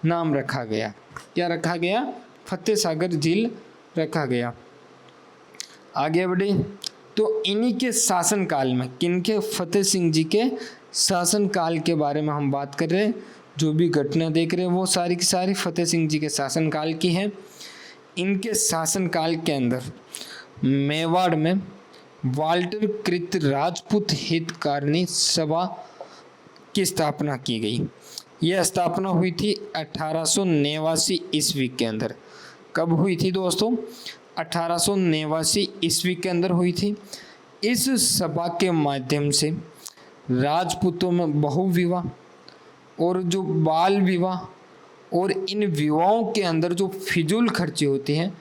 Speaker 1: नाम रखा गया। क्या रखा गया? फतेह सागर झील रखा गया। आगे बढ़े तो इन्हीं के शासनकाल में, किनके? फतेह सिंह जी के शासनकाल के बारे में हम बात कर रहे हैं। जो भी घटना देख रहे हैं वो सारी की सारी फतेह सिंह जी के शासनकाल की हैं। इनके शासनकाल के अंदर मेवाड़ में वाल्टर कृत राजपूत हितकारिणी सभा की स्थापना की गई। यह स्थापना हुई थी 1889 ईस्वी के अंदर। कब हुई थी दोस्तों? 1889 ईस्वी के अंदर हुई थी। इस सभा के माध्यम से राजपूतों में बहुविवाह और जो बाल विवाह और इन विवाहों के अंदर जो फिजूल खर्चे होते हैं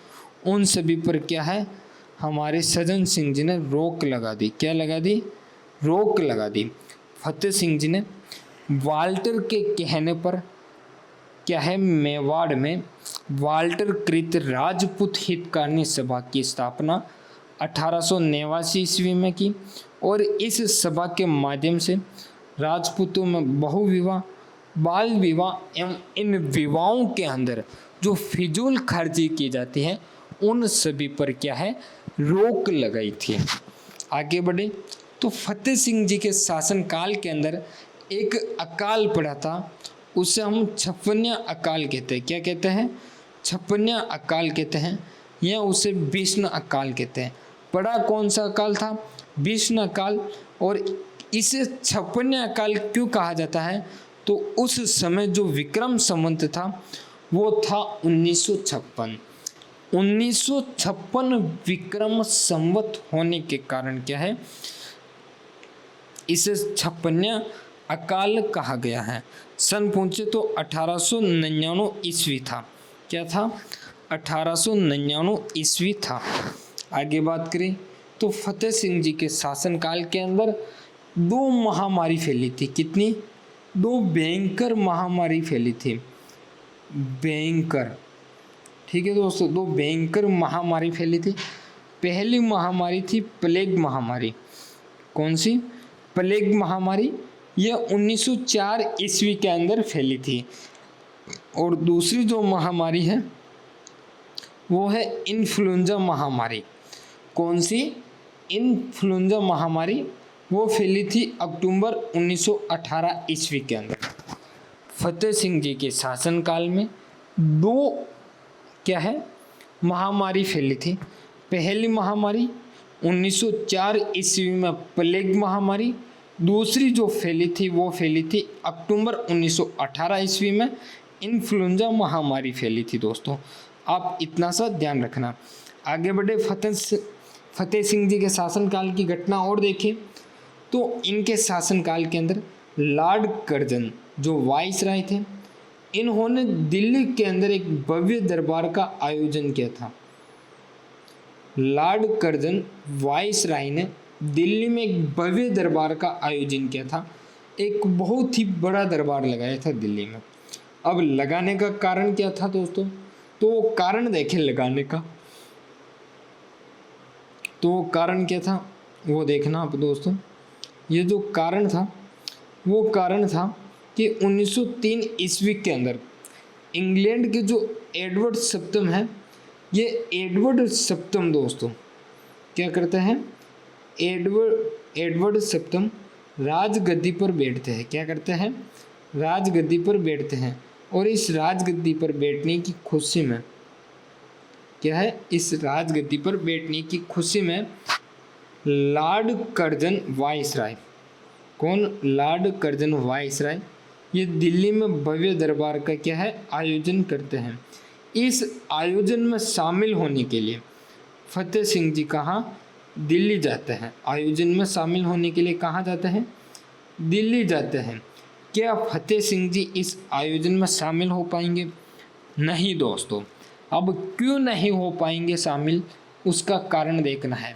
Speaker 1: उन सभी पर क्या है, हमारे सज्जन सिंह जी ने रोक लगा दी। क्या लगा दी? रोक लगा दी। फतेह सिंह जी ने वाल्टर के कहने पर क्या है, मेवाड़ में वाल्टर कृत राजपूत हितकारिणी सभा की स्थापना 1889 ईस्वी में की। और इस सभा के माध्यम से राजपूतों में बहुविवाह, बाल विवाह एवं इन विवाहों के अंदर जो फिजूल खर्ची की जाती है उन सभी पर क्या है, रोक लगाई थी। आगे बढ़े तो फतेह सिंह जी के शासनकाल के अंदर एक अकाल पड़ा था, उसे हम छप्पनिया अकाल कहते हैं। क्या कहते हैं? छप्पनिया अकाल कहते हैं, या उसे भीष्म अकाल कहते हैं। पड़ा कौन सा अकाल था? भीष्म अकाल। और इसे छप्पनिया अकाल क्यों कहा जाता है? तो उस समय जो विक्रम संवत था वो था 1956। 1956 विक्रम संवत होने के कारण क्या है, इसे छप्पनिया अकाल कहा गया है। सन पूछे तो 1899 ईस्वी था। क्या था? 1899 ईस्वी था। आगे बात करें तो फतेह सिंह जी के शासनकाल के अंदर 2 महामारी फैली थी। कितनी? 2 भयंकर महामारी फैली थी। भयंकर, ठीक है दोस्तों, 2 भयंकर महामारी फैली थी। पहली महामारी थी प्लेग महामारी। कौन सी? प्लेग महामारी। यह 1904 ईस्वी के अंदर फैली थी। और दूसरी जो महामारी है वो है इन्फ्लुएंजा महामारी। कौन सी? इन्फ्लुएंजा महामारी। वो फैली थी अक्टूबर 1918 ईस्वी के अंदर। फतेह सिंह जी के शासनकाल में 2 क्या है, महामारी फैली थी। पहली महामारी 1904 ईस्वी में प्लेग महामारी। दूसरी जो फैली थी वो फैली थी अक्टूबर 1918 ईस्वी में, इन्फ्लुएंजा महामारी फैली थी। दोस्तों आप इतना सा ध्यान रखना। आगे बढ़े फतेह सिंह जी के शासनकाल की घटना और देखें तो इनके शासनकाल के अंदर लॉर्ड कर्जन जो वाइसराय थे, इन्होंने दिल्ली के अंदर एक भव्य दरबार का आयोजन किया था। लॉर्ड कर्जन वाइसराय ने दिल्ली में एक भव्य दरबार का आयोजन किया था। एक बहुत ही बड़ा दरबार लगाया था दिल्ली में। अब लगाने का कारण क्या था दोस्तों? तो वो कारण देखें लगाने का। तो कारण क्या था वो देखना आप दोस्तों। ये जो कारण था वो कारण था कि 1903 ईस्वी के अंदर इंग्लैंड के जो एडवर्ड सप्तम है, ये एडवर्ड सप्तम दोस्तों क्या करते हैं, एडवर्ड सप्तम राजगद्दी पर बैठते हैं। क्या करते हैं, राजगद्दी पर बैठते हैं। और इस राजगद्दी पर बैठने की खुशी में क्या है, इस राजगद्दी पर बैठने की खुशी में लॉर्ड कर्जन वाइसराय, कौन, लॉर्ड कर्जन वाइसराय, ये दिल्ली में भव्य दरबार का क्या है, आयोजन करते हैं। इस आयोजन में शामिल होने के लिए फतेह सिंह जी कहाँ, दिल्ली जाते हैं। आयोजन में शामिल होने के लिए कहाँ जाते हैं, दिल्ली जाते हैं। क्या फतेह सिंह जी इस आयोजन में शामिल हो पाएंगे, नहीं दोस्तों। अब क्यों नहीं हो पाएंगे शामिल, उसका कारण देखना है।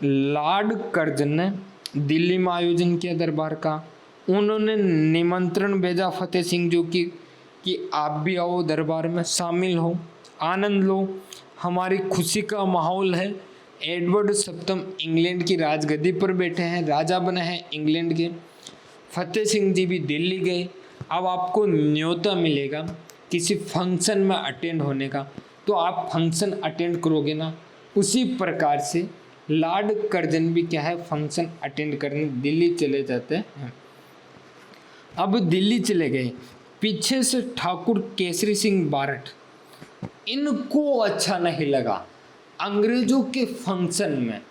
Speaker 1: लॉर्ड कर्जन ने दिल्ली में आयोजन किया दरबार का, उन्होंने निमंत्रण भेजा फतेह सिंह जी की कि आप भी आओ दरबार में शामिल हो, आनंद लो, हमारी खुशी का माहौल है। एडवर्ड सप्तम इंग्लैंड की राजगद्दी पर बैठे हैं, राजा बने हैं इंग्लैंड के। फतेह सिंह जी भी दिल्ली गए। अब आपको न्योता मिलेगा किसी फंक्शन में अटेंड होने का, तो आप फंक्शन अटेंड करोगे ना। उसी प्रकार से लॉर्ड कर्जन भी क्या है, फंक्शन अटेंड करने दिल्ली चले जाते हैं। अब दिल्ली चले गए, पीछे से ठाकुर केसरी सिंह बारठ, इनको अच्छा नहीं लगा अंग्रेजों के फंक्शन में,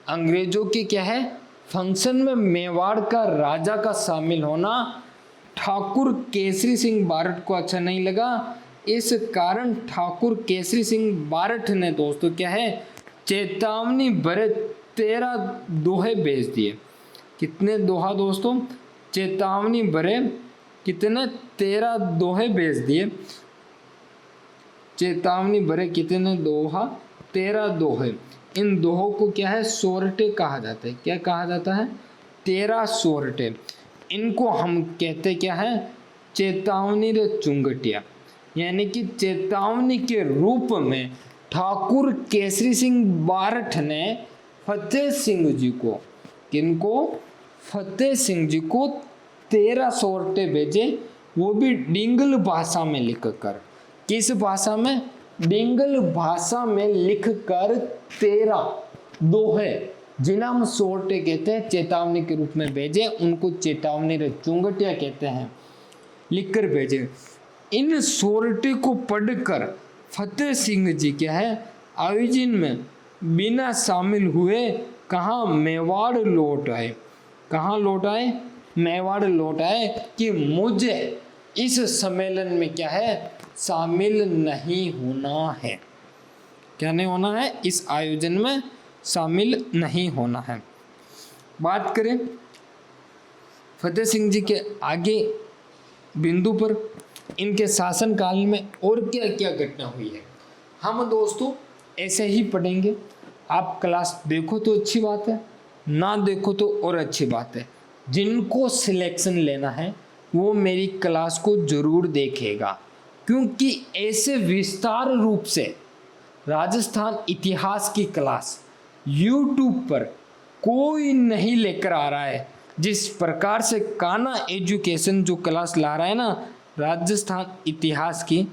Speaker 1: अंग्रेजों के क्या है फंक्शन में मेवाड़ का राजा का शामिल होना ठाकुर केसरी सिंह बारठ को अच्छा नहीं लगा। इस कारण ठाकुर केसरी सिंह बारठ ने दोस्तों क्या है, चेतावनी भरे 13 दोहे भेज दिए। कितने दोहा दोस्तों, चेतावनी भरे कितने 13 दोहे भेज दिए। चेतावनी भरे कितने दोहा, 13 दोहे। इन दोहों को क्या है, सोरठे कहा जाता है। क्या कहा जाता है, 13 सोरठे। इनको हम कहते क्या है, चेतावनी रे चुंगटिया, यानी कि चेतावनी के रूप में ठाकुर केसरी सिंह बारठ ने फतेह सिंह जी को, किनको, फतेह सिंह जी को 13 सोरठे भेजे, वो भी डिंगल भाषा में लिखकर। किस भाषा में, डिंगल भाषा में लिखकर 13 दोहे, जिन्हें हम सोरठे कहते हैं, चेतावनी के रूप में भेजे। उनको चेतावनी रे चुंगटिया कहते हैं, लिखकर भेजे। इन सोरठे को पढ़कर फतेह सिंह जी क्या है, आयोजन में बिना शामिल हुए कहाँ, मेवाड़ लौट आए। कहाँ लौट आए, मेवाड़ लौट आए कि मुझे इस सम्मेलन में क्या है, शामिल नहीं होना है। क्या नहीं होना है, इस आयोजन में शामिल नहीं होना है। बात करें फतेह सिंह जी के आगे बिंदु पर, इनके शासनकाल में और क्या क्या घटना हुई है, हम दोस्तों ऐसे ही पढ़ेंगे। आप क्लास देखो तो अच्छी बात है, ना देखो तो और अच्छी बात है। जिनको सिलेक्शन लेना है वो मेरी क्लास को जरूर देखेगा, क्योंकि ऐसे विस्तार रूप से राजस्थान इतिहास की क्लास YouTube पर कोई नहीं लेकर आ रहा है। जिस प्रकार से कान्हा एजुकेशन जो क्लास ला रहा है ना राजस्थान इतिहास की,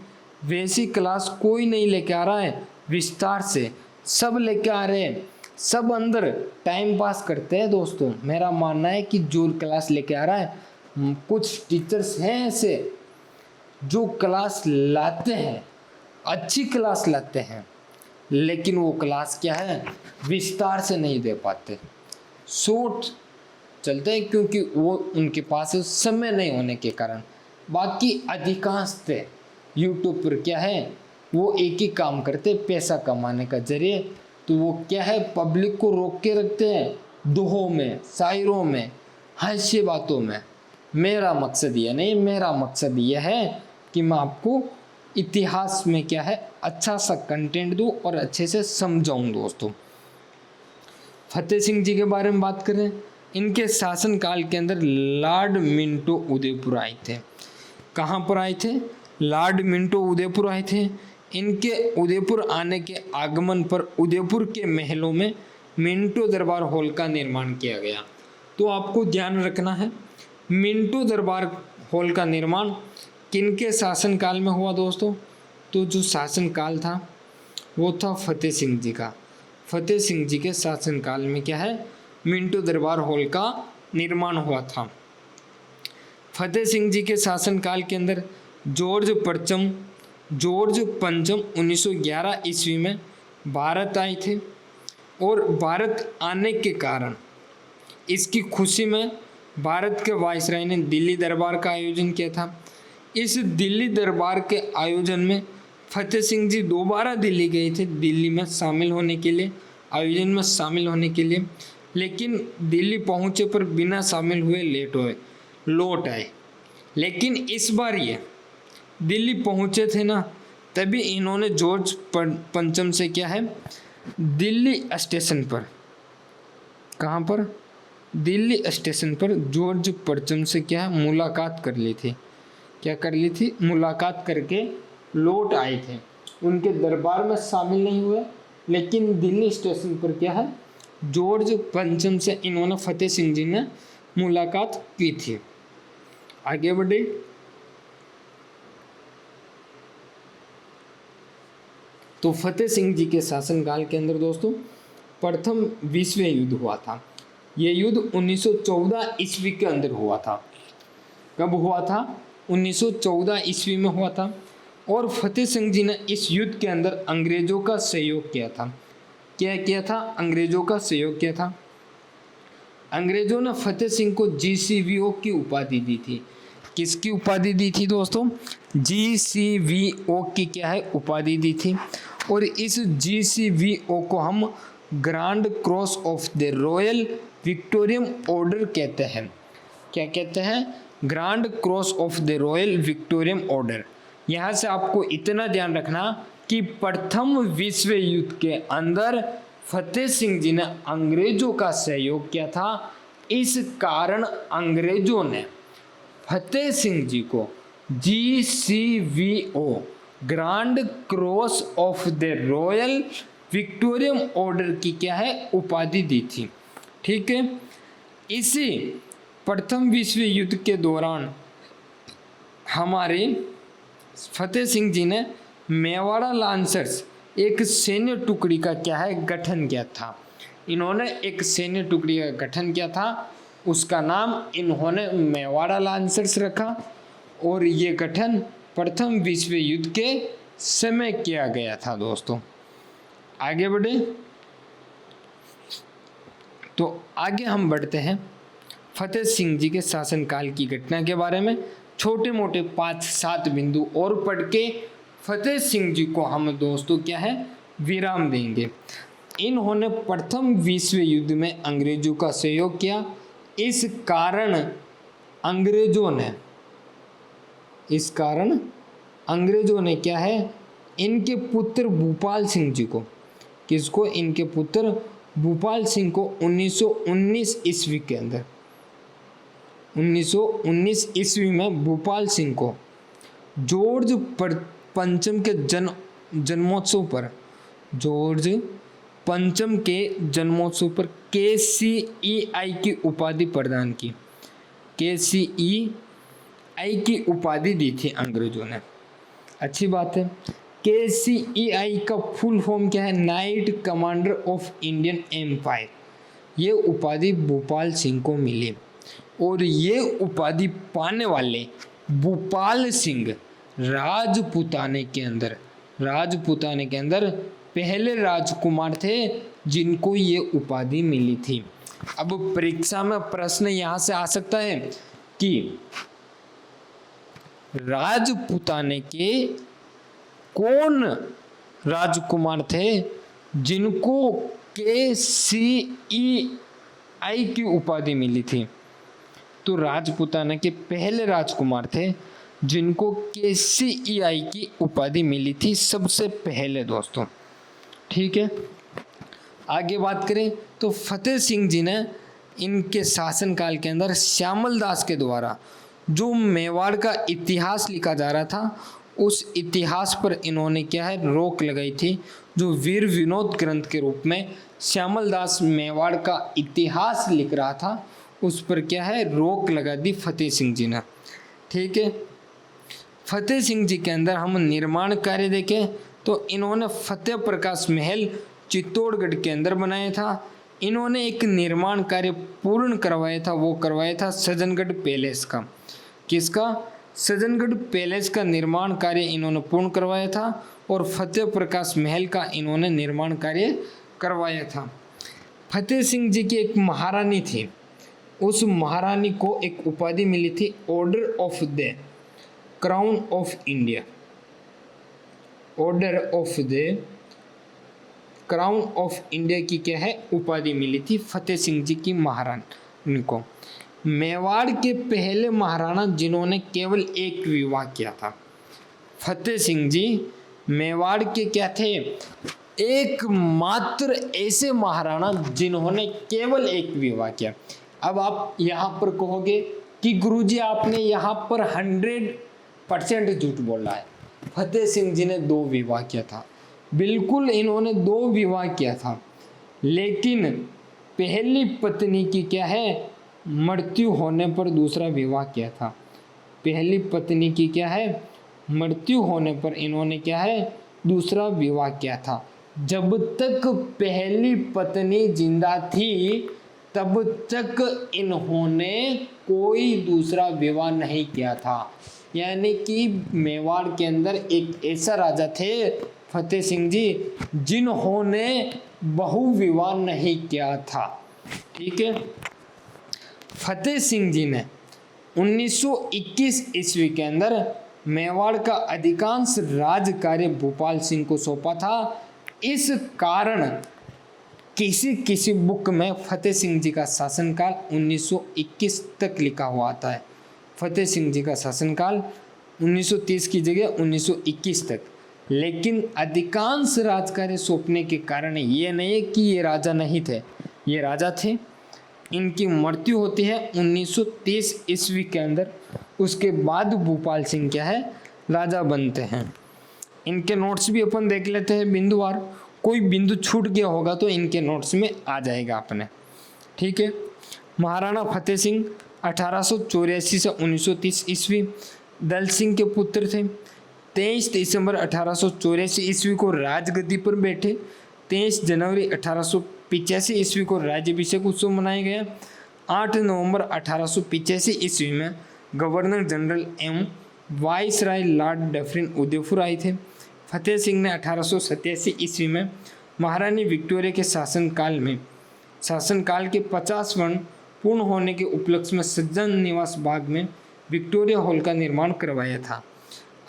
Speaker 1: वैसी क्लास कोई नहीं लेके आ रहा है। विस्तार से सब लेके आ रहे हैं, सब अंदर टाइम पास करते हैं दोस्तों। मेरा मानना है कि जो क्लास लेके आ रहा है, कुछ टीचर्स हैं ऐसे जो क्लास लाते हैं, अच्छी क्लास लाते हैं, लेकिन वो क्लास क्या है, विस्तार से नहीं दे पाते, शॉर्ट चलते हैं, क्योंकि वो उनके पास समय नहीं होने के कारण। बाकी अधिकांश यूट्यूब पर क्या है, वो एक ही काम करते, पैसा कमाने का जरिए। तो वो क्या है, पब्लिक को रोक के रखते हैं दोहों में, शायरों में, हास्य बातों में। मेरा मकसद ये नहीं, मेरा मकसद ये है कि मैं आपको इतिहास में क्या है अच्छा सा कंटेंट दूं और अच्छे से समझाऊं दोस्तों। फतेह सिंह जी के बारे में बात करें, इनके शासनकाल के अंदर लॉर्ड मिंटो उदयपुर आए थे। कहाँ पर आए थे, लॉर्ड मिंटो उदयपुर आए थे। इनके उदयपुर आने के आगमन पर उदयपुर के महलों में मिंटो दरबार हॉल का निर्माण किया गया। तो आपको ध्यान रखना है, मिंटो दरबार हॉल का निर्माण किनके शासनकाल में हुआ दोस्तों? तो जो शासनकाल था वो था फतेह सिंह जी का। फतेह सिंह जी के शासनकाल में क्या है, मिंटो दरबार हॉल का निर्माण हुआ था। फतेह सिंह जी के शासनकाल के अंदर जॉर्ज पंचम 1911 ईस्वी में भारत आए थे, और भारत आने के कारण इसकी खुशी में भारत के वायसराय ने दिल्ली दरबार का आयोजन किया था। इस दिल्ली दरबार के आयोजन में फतेह सिंह जी दोबारा दिल्ली गए थे, दिल्ली में शामिल होने के लिए, आयोजन में शामिल होने के लिए, लेकिन दिल्ली पहुंचे पर बिना शामिल हुए लौट आए। लेकिन इस बार ये दिल्ली पहुंचे थे ना, तभी इन्होंने जॉर्ज पंचम से क्या है, दिल्ली स्टेशन पर, कहाँ पर, दिल्ली स्टेशन पर जॉर्ज पंचम से क्या है, मुलाकात कर ली थी। क्या कर ली थी? मुलाकात करके लौट आए थे। उनके दरबार में शामिल नहीं हुए, लेकिन दिल्ली स्टेशन पर क्या है, जॉर्ज पंचम से इन्होंने फतेह सिंह जी ने मुलाकात की थी। आगे बढ़े, तो फतेह सिंह जी के शासनकाल के अंदर दोस्तों प्रथम विश्व युद्ध हुआ था। ये युद्ध 1914 ईस्वी के अंदर हुआ था। कब हुआ था? 1914 ईस्वी में हुआ था। और फतेह सिंह जी ने इस युद्ध के अंदर अंग्रेजों का सहयोग किया था। क्या किया था? अंग्रेजों का सहयोग किया था। अंग्रेजों ने फतेह सिंह को GCVO की उपाधि दी थी। किसकी उपाधि दी थी दोस्तों? GCVO की क्या है, उपाधि दी थी। और इस GCVO को हम grand cross of the royal Victorian order कहते हैं। क्या कहते हैं? Grand cross of the royal Victorian order. यहाँ से आपको इतना ध्यान रखना कि प्रथम विश्व युद्ध के अंदर फतेह सिंह जी ने अंग्रेजों का सहयोग किया था। इस कारण अंग्रेजों ने फतेह सिंह जी को GCVO grand cross of the royal Victorian order की क्या है, उपाधि दी थी। ठीक है। इसी प्रथम विश्व युद्ध के दौरान हमारे फतेह सिंह जी ने मेवाड़ा लांसर्स एक सैन्य टुकड़ी का क्या है, गठन किया था। इन्होंने एक सैन्य टुकड़ी का गठन किया था, उसका नाम इन्होंने मेवाड़ा लांसर्स रखा। और ये गठन प्रथम विश्व युद्ध के समय किया गया था दोस्तों। आगे बढ़े, तो आगे हम बढ़ते हैं फतेह सिंह जी के शासनकाल की घटना के बारे में। छोटे मोटे 5-7 बिंदु और पढ़ के फतेह सिंह जी को हम दोस्तों क्या है, विराम देंगे। इन्होंने प्रथम विश्व युद्ध में अंग्रेजों का सहयोग किया। इस कारण अंग्रेजों ने क्या है, इनके पुत्र भूपाल सिंह जी को, किसको, इनके पुत्र भूपाल सिंह को 1919 ईस्वी के अंदर, 1919 ईस्वी में भूपाल सिंह को जॉर्ज पंचम के जन्मोत्सव पर, जॉर्ज पंचम के जन्मोत्सव पर KCEI की उपाधि प्रदान की। KCEI की उपाधि दी थी अंग्रेजों ने। अच्छी बात है। KCEI का फुल फॉर्म क्या है? Knight commander of Indian empire. ये उपाधि भूपाल सिंह को मिली। और ये उपाधि पाने वाले भूपाल सिंह राजपूताने के अंदर पहले राजकुमार थे जिनको ये उपाधि मिली थी। अब परीक्षा में प्रश्न यहाँ से आ सकता है कि राजपूताने के कौन राजकुमार थे जिनको KCEI की उपाधि मिली थी? तो राजपूताना के पहले राजकुमार थे जिनको KCEI की उपाधि मिली थी सबसे पहले दोस्तों। ठीक है। आगे बात करें तो फतेह सिंह जी ने इनके शासनकाल के अंदर श्यामल दास के द्वारा जो मेवाड़ का इतिहास लिखा जा रहा था उस इतिहास पर इन्होंने क्या है रोक लगाई थी। जो वीर विनोद ग्रंथ के रूप में श्यामल दास मेवाड़ का इतिहास लिख रहा था, उस पर क्या है रोक लगा दी फतेह सिंह जी ने। ठीक है, फतेह सिंह जी के अंदर हम निर्माण कार्य देखें तो इन्होंने फतेह प्रकाश महल चित्तौड़गढ़ के अंदर बनाया था। इन्होंने एक निर्माण कार्य पूर्ण करवाया था, वो करवाया था सज्जनगढ़ पैलेस का। किसका? सज्जनगढ़ पैलेस का निर्माण कार्य इन्होंने पूर्ण करवाया था और फतेह प्रकाश महल का इन्होंने निर्माण कार्य करवाया था। फतेह सिंह जी की एक महारानी थी, उस महारानी को एक उपाधि मिली थी order of the crown of India. Order of the crown of India की क्या है उपाधि मिली थी फतेह सिंह जी की महारानी को। मेवाड़ के पहले महाराणा जिन्होंने केवल एक विवाह किया था। फतेह सिंह जी मेवाड़ के क्या थे? एकमात्र ऐसे महाराणा जिन्होंने केवल एक विवाह किया। अब आप यहाँ पर कहोगे कि गुरुजी आपने यहाँ पर 100% झूठ बोला है, फतेह सिंह जी ने 2 विवाह किया था। बिल्कुल इन्होंने 2 विवाह किया था, लेकिन पहली पत्नी की क्या है मृत्यु होने पर दूसरा विवाह किया था। पहली पत्नी की क्या है मृत्यु होने पर इन्होंने क्या है दूसरा विवाह किया था। जब तक पहली पत्नी जिंदा थी तब तक इन्होंने कोई दूसरा विवाह नहीं किया था। यानी कि मेवाड़ के अंदर एक ऐसा राजा थे फतेह सिंह जी जिन्होंने बहु विवाह नहीं किया था। ठीक है, फतेह सिंह जी ने 1921 ईस्वी के अंदर मेवाड़ का अधिकांश राज कार्य भोपाल सिंह को सौंपा था। इस कारण किसी किसी बुक में फतेह सिंह जी का शासनकाल 1921 तक लिखा हुआ आता है। फतेह सिंह जी का शासनकाल 1930 की जगह 1921 तक। लेकिन अधिकांश राज कार्य सौंपने के कारण ये नहीं है कि ये राजा नहीं थे, ये राजा थे। इनकी मृत्यु होती है 1930 ईस्वी के अंदर। उसके बाद भूपाल सिंह क्या है राजा बनते हैं। इनके नोट्स भी अपन देख लेते हैं बिंदुवार, कोई बिंदु छूट गया होगा तो इनके नोट्स में आ जाएगा अपने। ठीक है, महाराणा फतेह सिंह 1884 से 1930 ईस्वी दल सिंह के पुत्र थे। 23 दिसंबर 1884 ईस्वी को राजगद्दी पर बैठे। 23 जनवरी 1885 ईस्वी को राज्याभिषेक उत्सव मनाया गया। 8 नवंबर 1885 ईस्वी में गवर्नर जनरल एवं वाइसराय लॉर्ड डफरिन उदयपुर आए थे। फतेह सिंह ने 1887 ईस्वी में महारानी विक्टोरिया के शासनकाल के 50 वर्ष पूर्ण होने के उपलक्ष्य में सज्जन निवास बाग में विक्टोरिया हॉल का निर्माण करवाया था।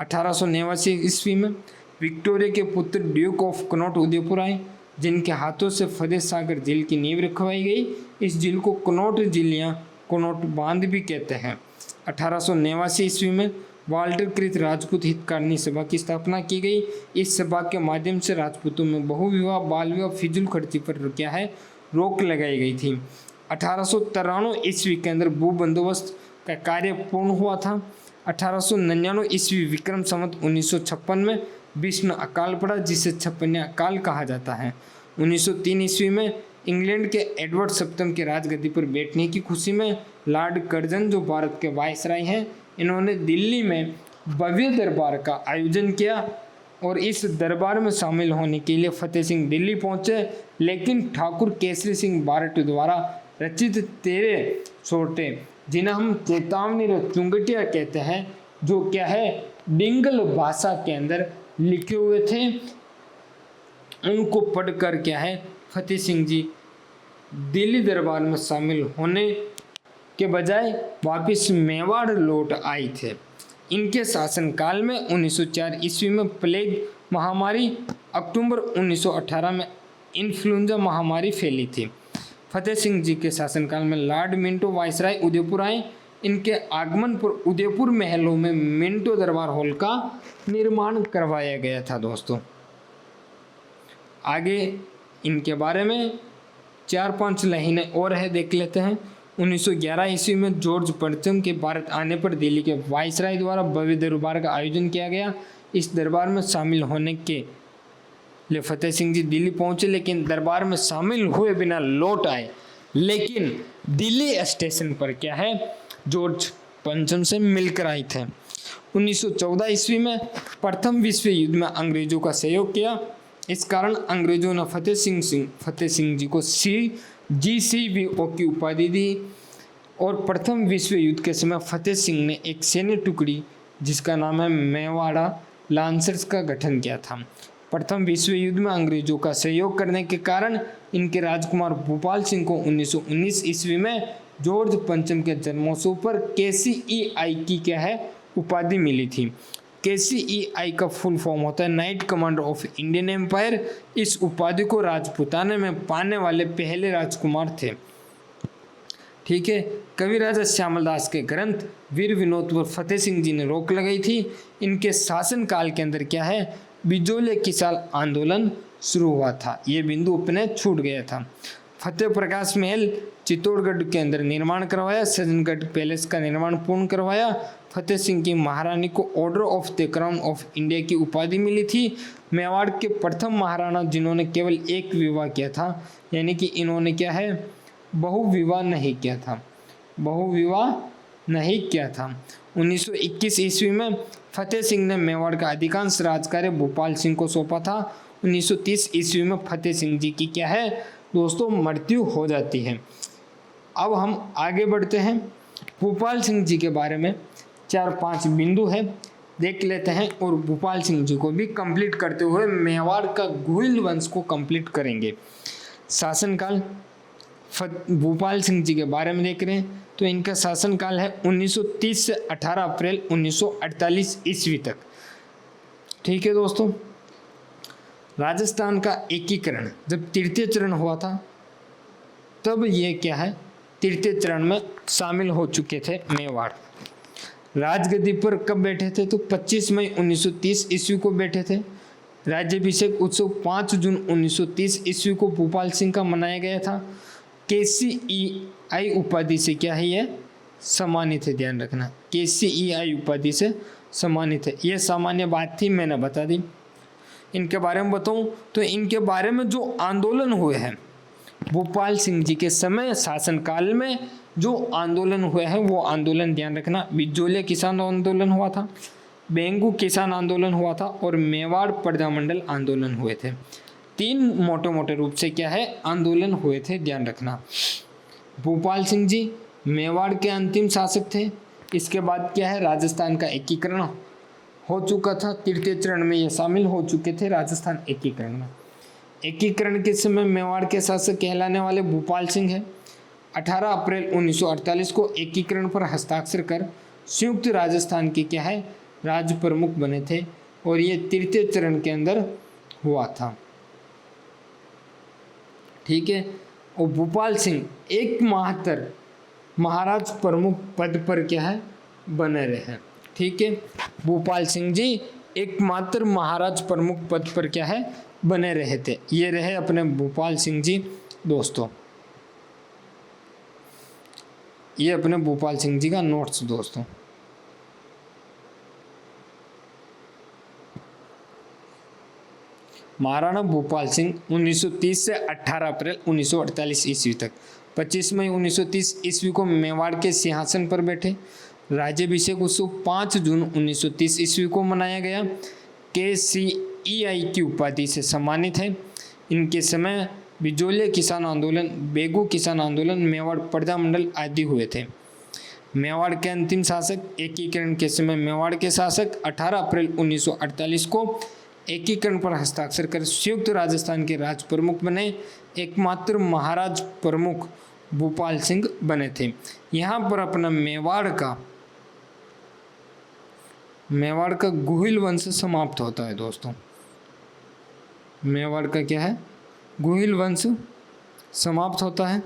Speaker 1: 1889 ईस्वी में विक्टोरिया के पुत्र ड्यूक ऑफ कनॉट उदयपुर आए, जिनके हाथों से फतेह सागर झील की नींव रखवाई गई। इस झील को कनॉट झील या कनॉट बांध भी कहते हैं। 1889 ईस्वी में वाल्टर कृत राजपूत हितकारिणी सभा की स्थापना की गई। इस सभा के माध्यम से राजपूतों में बहुविवाह, बाल विवाह, फिजूल खर्ची पर क्या है रोक लगाई गई थी। 1893 ईस्वी के अंदर भू बंदोबस्त का कार्य पूर्ण हुआ था। 1899 ईस्वी विक्रम संवत 1956 में विष्णु अकाल पड़ा, जिसे 56 अकाल कहा जाता है। 1903 ईस्वी में इंग्लैंड के एडवर्ड सप्तम के राजगद्दी पर बैठने की खुशी में लॉर्ड कर्जन, जो भारत के वायसराय हैं, इन्होंने दिल्ली में भव्य दरबार का आयोजन किया और इस दरबार में शामिल होने के लिए फतेह सिंह दिल्ली पहुंचे। लेकिन ठाकुर केसरी सिंह बारट द्वारा रचित 13 सोटे, जिन्हें हम चेतावनी चुंगटिया कहते हैं, जो क्या है डिंगल भाषा के अंदर लिखे हुए थे, उनको पढ़कर क्या है फतेह सिंह जी दिल्ली दरबार में शामिल होने के बजाय वापस मेवाड़ लौट आए थे। इनके शासनकाल में 1904 ईस्वी में प्लेग महामारी, अक्टूबर 1918 में इन्फ्लुएंजा महामारी फैली थी। फतेह सिंह जी के शासनकाल में लॉर्ड मिंटो वायसराय उदयपुर आए। इनके आगमन पर उदयपुर महलों में मिंटो दरबार हॉल का निर्माण करवाया गया था। दोस्तों आगे इनके बारे में 4-5 लाइनें और है, देख लेते हैं। 1911 ईस्वी में जॉर्ज पंचम के भारत आने पर दिल्ली के वायसराय द्वारा भव्य दरबार का आयोजन किया गया। इस दरबार में शामिल होने के लिए फतेह सिंह जी दिल्ली पहुंचे, लेकिन दरबार में शामिल हुए बिना लौट आए। लेकिन दिल्ली स्टेशन पर क्या है, जॉर्ज पंचम से मिलकर आए थे। 1914 ईस्वी में प्रथम विश्व युद्ध में अंग्रेजों का सहयोग किया। इस कारण अंग्रेजों ने फतेह सिंह जी को GCVO की उपाधि दी और प्रथम विश्व युद्ध के समय फतेह सिंह ने एक सैन्य टुकड़ी जिसका नाम है मेवाड़ा लांसर्स का गठन किया था। प्रथम विश्व युद्ध में अंग्रेजों का सहयोग करने के कारण इनके राजकुमार भूपाल सिंह को 1919 ईस्वी में जॉर्ज पंचम के जन्मोत्सव पर KCEI की क्या है उपाधि मिली थी। KCEI का फुल फॉर्म होता है knight commander of Indian empire. इस उपाधि को राजपूताना में पाने वाले पहले राजकुमार थे। ठीक है, कवि राजा श्यामल दास के ग्रंथ वीर विनोद पर फतेह सिंह जी ने रोक लगाई थी। इनके शासन काल के अंदर क्या है, बिजोले किसान आंदोलन शुरू हुआ था, ये बिंदु अपने छूट गया था। फतेह प्रकाश महल चित्तौड़गढ़ के अंदर निर्माण करवाया। सज्जनगढ़ पैलेस का निर्माण पूर्ण करवाया। फतेह सिंह की महारानी को order of the crown of India की उपाधि मिली थी। मेवाड़ के प्रथम महाराणा जिन्होंने केवल एक विवाह किया था, यानी कि इन्होंने क्या है बहुविवाह नहीं किया था, बहुविवाह नहीं किया था। 1921 ईस्वी में फतेह सिंह ने मेवाड़ का अधिकांश राजकार्य भूपाल सिंह को सौंपा था। 1930 ईस्वी में फतेह सिंह जी की क्या है दोस्तों मृत्यु हो जाती है। अब हम आगे बढ़ते हैं। भूपाल सिंह जी के बारे में 4-5 बिंदु है, देख लेते हैं और भूपाल सिंह जी को भी कंप्लीट करते हुए मेवाड़ का गोहिल वंश को कंप्लीट करेंगे। शासनकाल भूपाल सिंह जी के बारे में देख रहे हैं तो इनका शासनकाल है 1930 से 18 अप्रैल 1948 ईस्वी तक। ठीक है दोस्तों, राजस्थान का एकीकरण जब तृतीय चरण हुआ था तब ये क्या है तृतीय चरण में शामिल हो चुके थे मेवाड़। राजगद्दी पर कब बैठे थे तो 25 मई 1930 ईस्वी को बैठे थे। राज्याभिषेक उत्सव 5 जून 1930 ईस्वी को भूपाल सिंह का मनाया गया था। KCEI उपाधि से क्या है ये सम्मानित है, ध्यान रखना KCEI उपाधि से सम्मानित है। ये सामान्य बात थी, मैंने बता दी। इनके बारे में बताऊं तो इनके बारे में जो आंदोलन हुए हैं भूपाल सिंह जी के समय शासनकाल में जो आंदोलन हुए हैं वो आंदोलन ध्यान रखना, बिजोले किसान आंदोलन हुआ था, बेंगू किसान आंदोलन हुआ था और मेवाड़ प्रजामंडल आंदोलन हुए थे। 3 मोटे रूप से क्या है आंदोलन हुए थे, ध्यान रखना। भूपाल सिंह जी मेवाड़ के अंतिम शासक थे। इसके बाद क्या है राजस्थान का एकीकरण हो चुका था, तृतीय चरण में ये शामिल हो चुके थे राजस्थान एकीकरण में। एकीकरण के समय मेवाड़ के शासक कहलाने वाले भूपाल सिंह है। 18 अप्रैल 1948 को एकीकरण पर हस्ताक्षर कर संयुक्त राजस्थान के क्या है राज्य प्रमुख बने थे और ये तृतीय चरण के अंदर हुआ था। ठीक है, और भूपाल सिंह एकमात्र महाराज प्रमुख पद पर क्या है बने रहे। ठीक है, भूपाल सिंह जी एकमात्र महाराज प्रमुख पद पर क्या है बने रहे थे। ये रहे अपने भूपाल सिंह जी दोस्तों, ये अपने भूपाल सिंह जी का नोट्स दोस्तों। महाराणा भूपाल सिंह 1930 से 18 अप्रैल 1948 ईस्वी तक। 25 मई 1930 ईस्वी को मेवाड़ के सिंहासन पर बैठे। राज्याभिषेक उत्सव 5 जून 1930 ईस्वी को मनाया गया। KCEI की उपाधि से सम्मानित है। इनके समय बिजोले किसान आंदोलन, बेगू किसान आंदोलन, मेवाड़ प्रजामंडल आदि हुए थे। मेवाड़ के अंतिम शासक एकीकरण के समय मेवाड़ के शासक 18 अप्रैल 1948 को एकीकरण पर हस्ताक्षर कर संयुक्त राजस्थान के राज प्रमुख बने। एकमात्र महाराज प्रमुख भूपाल सिंह बने थे। यहाँ पर अपना मेवाड़ का गोहिल वंश समाप्त होता है दोस्तों। मेवाड़ का क्या है गोहिल वंश समाप्त होता है।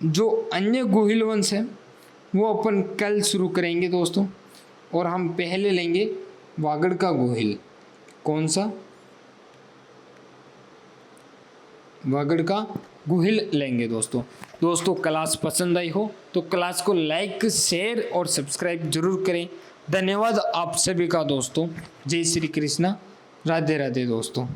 Speaker 1: जो अन्य गोहिल वंश है वो अपन कल शुरू करेंगे दोस्तों, और हम पहले लेंगे वागड़ का गोहिल। कौन सा? वागड़ का गोहिल लेंगे दोस्तों। दोस्तों क्लास पसंद आई हो तो क्लास को लाइक, शेयर और सब्सक्राइब जरूर करें। धन्यवाद आप सभी का दोस्तों। जय श्री कृष्णा, राधे राधे दोस्तों।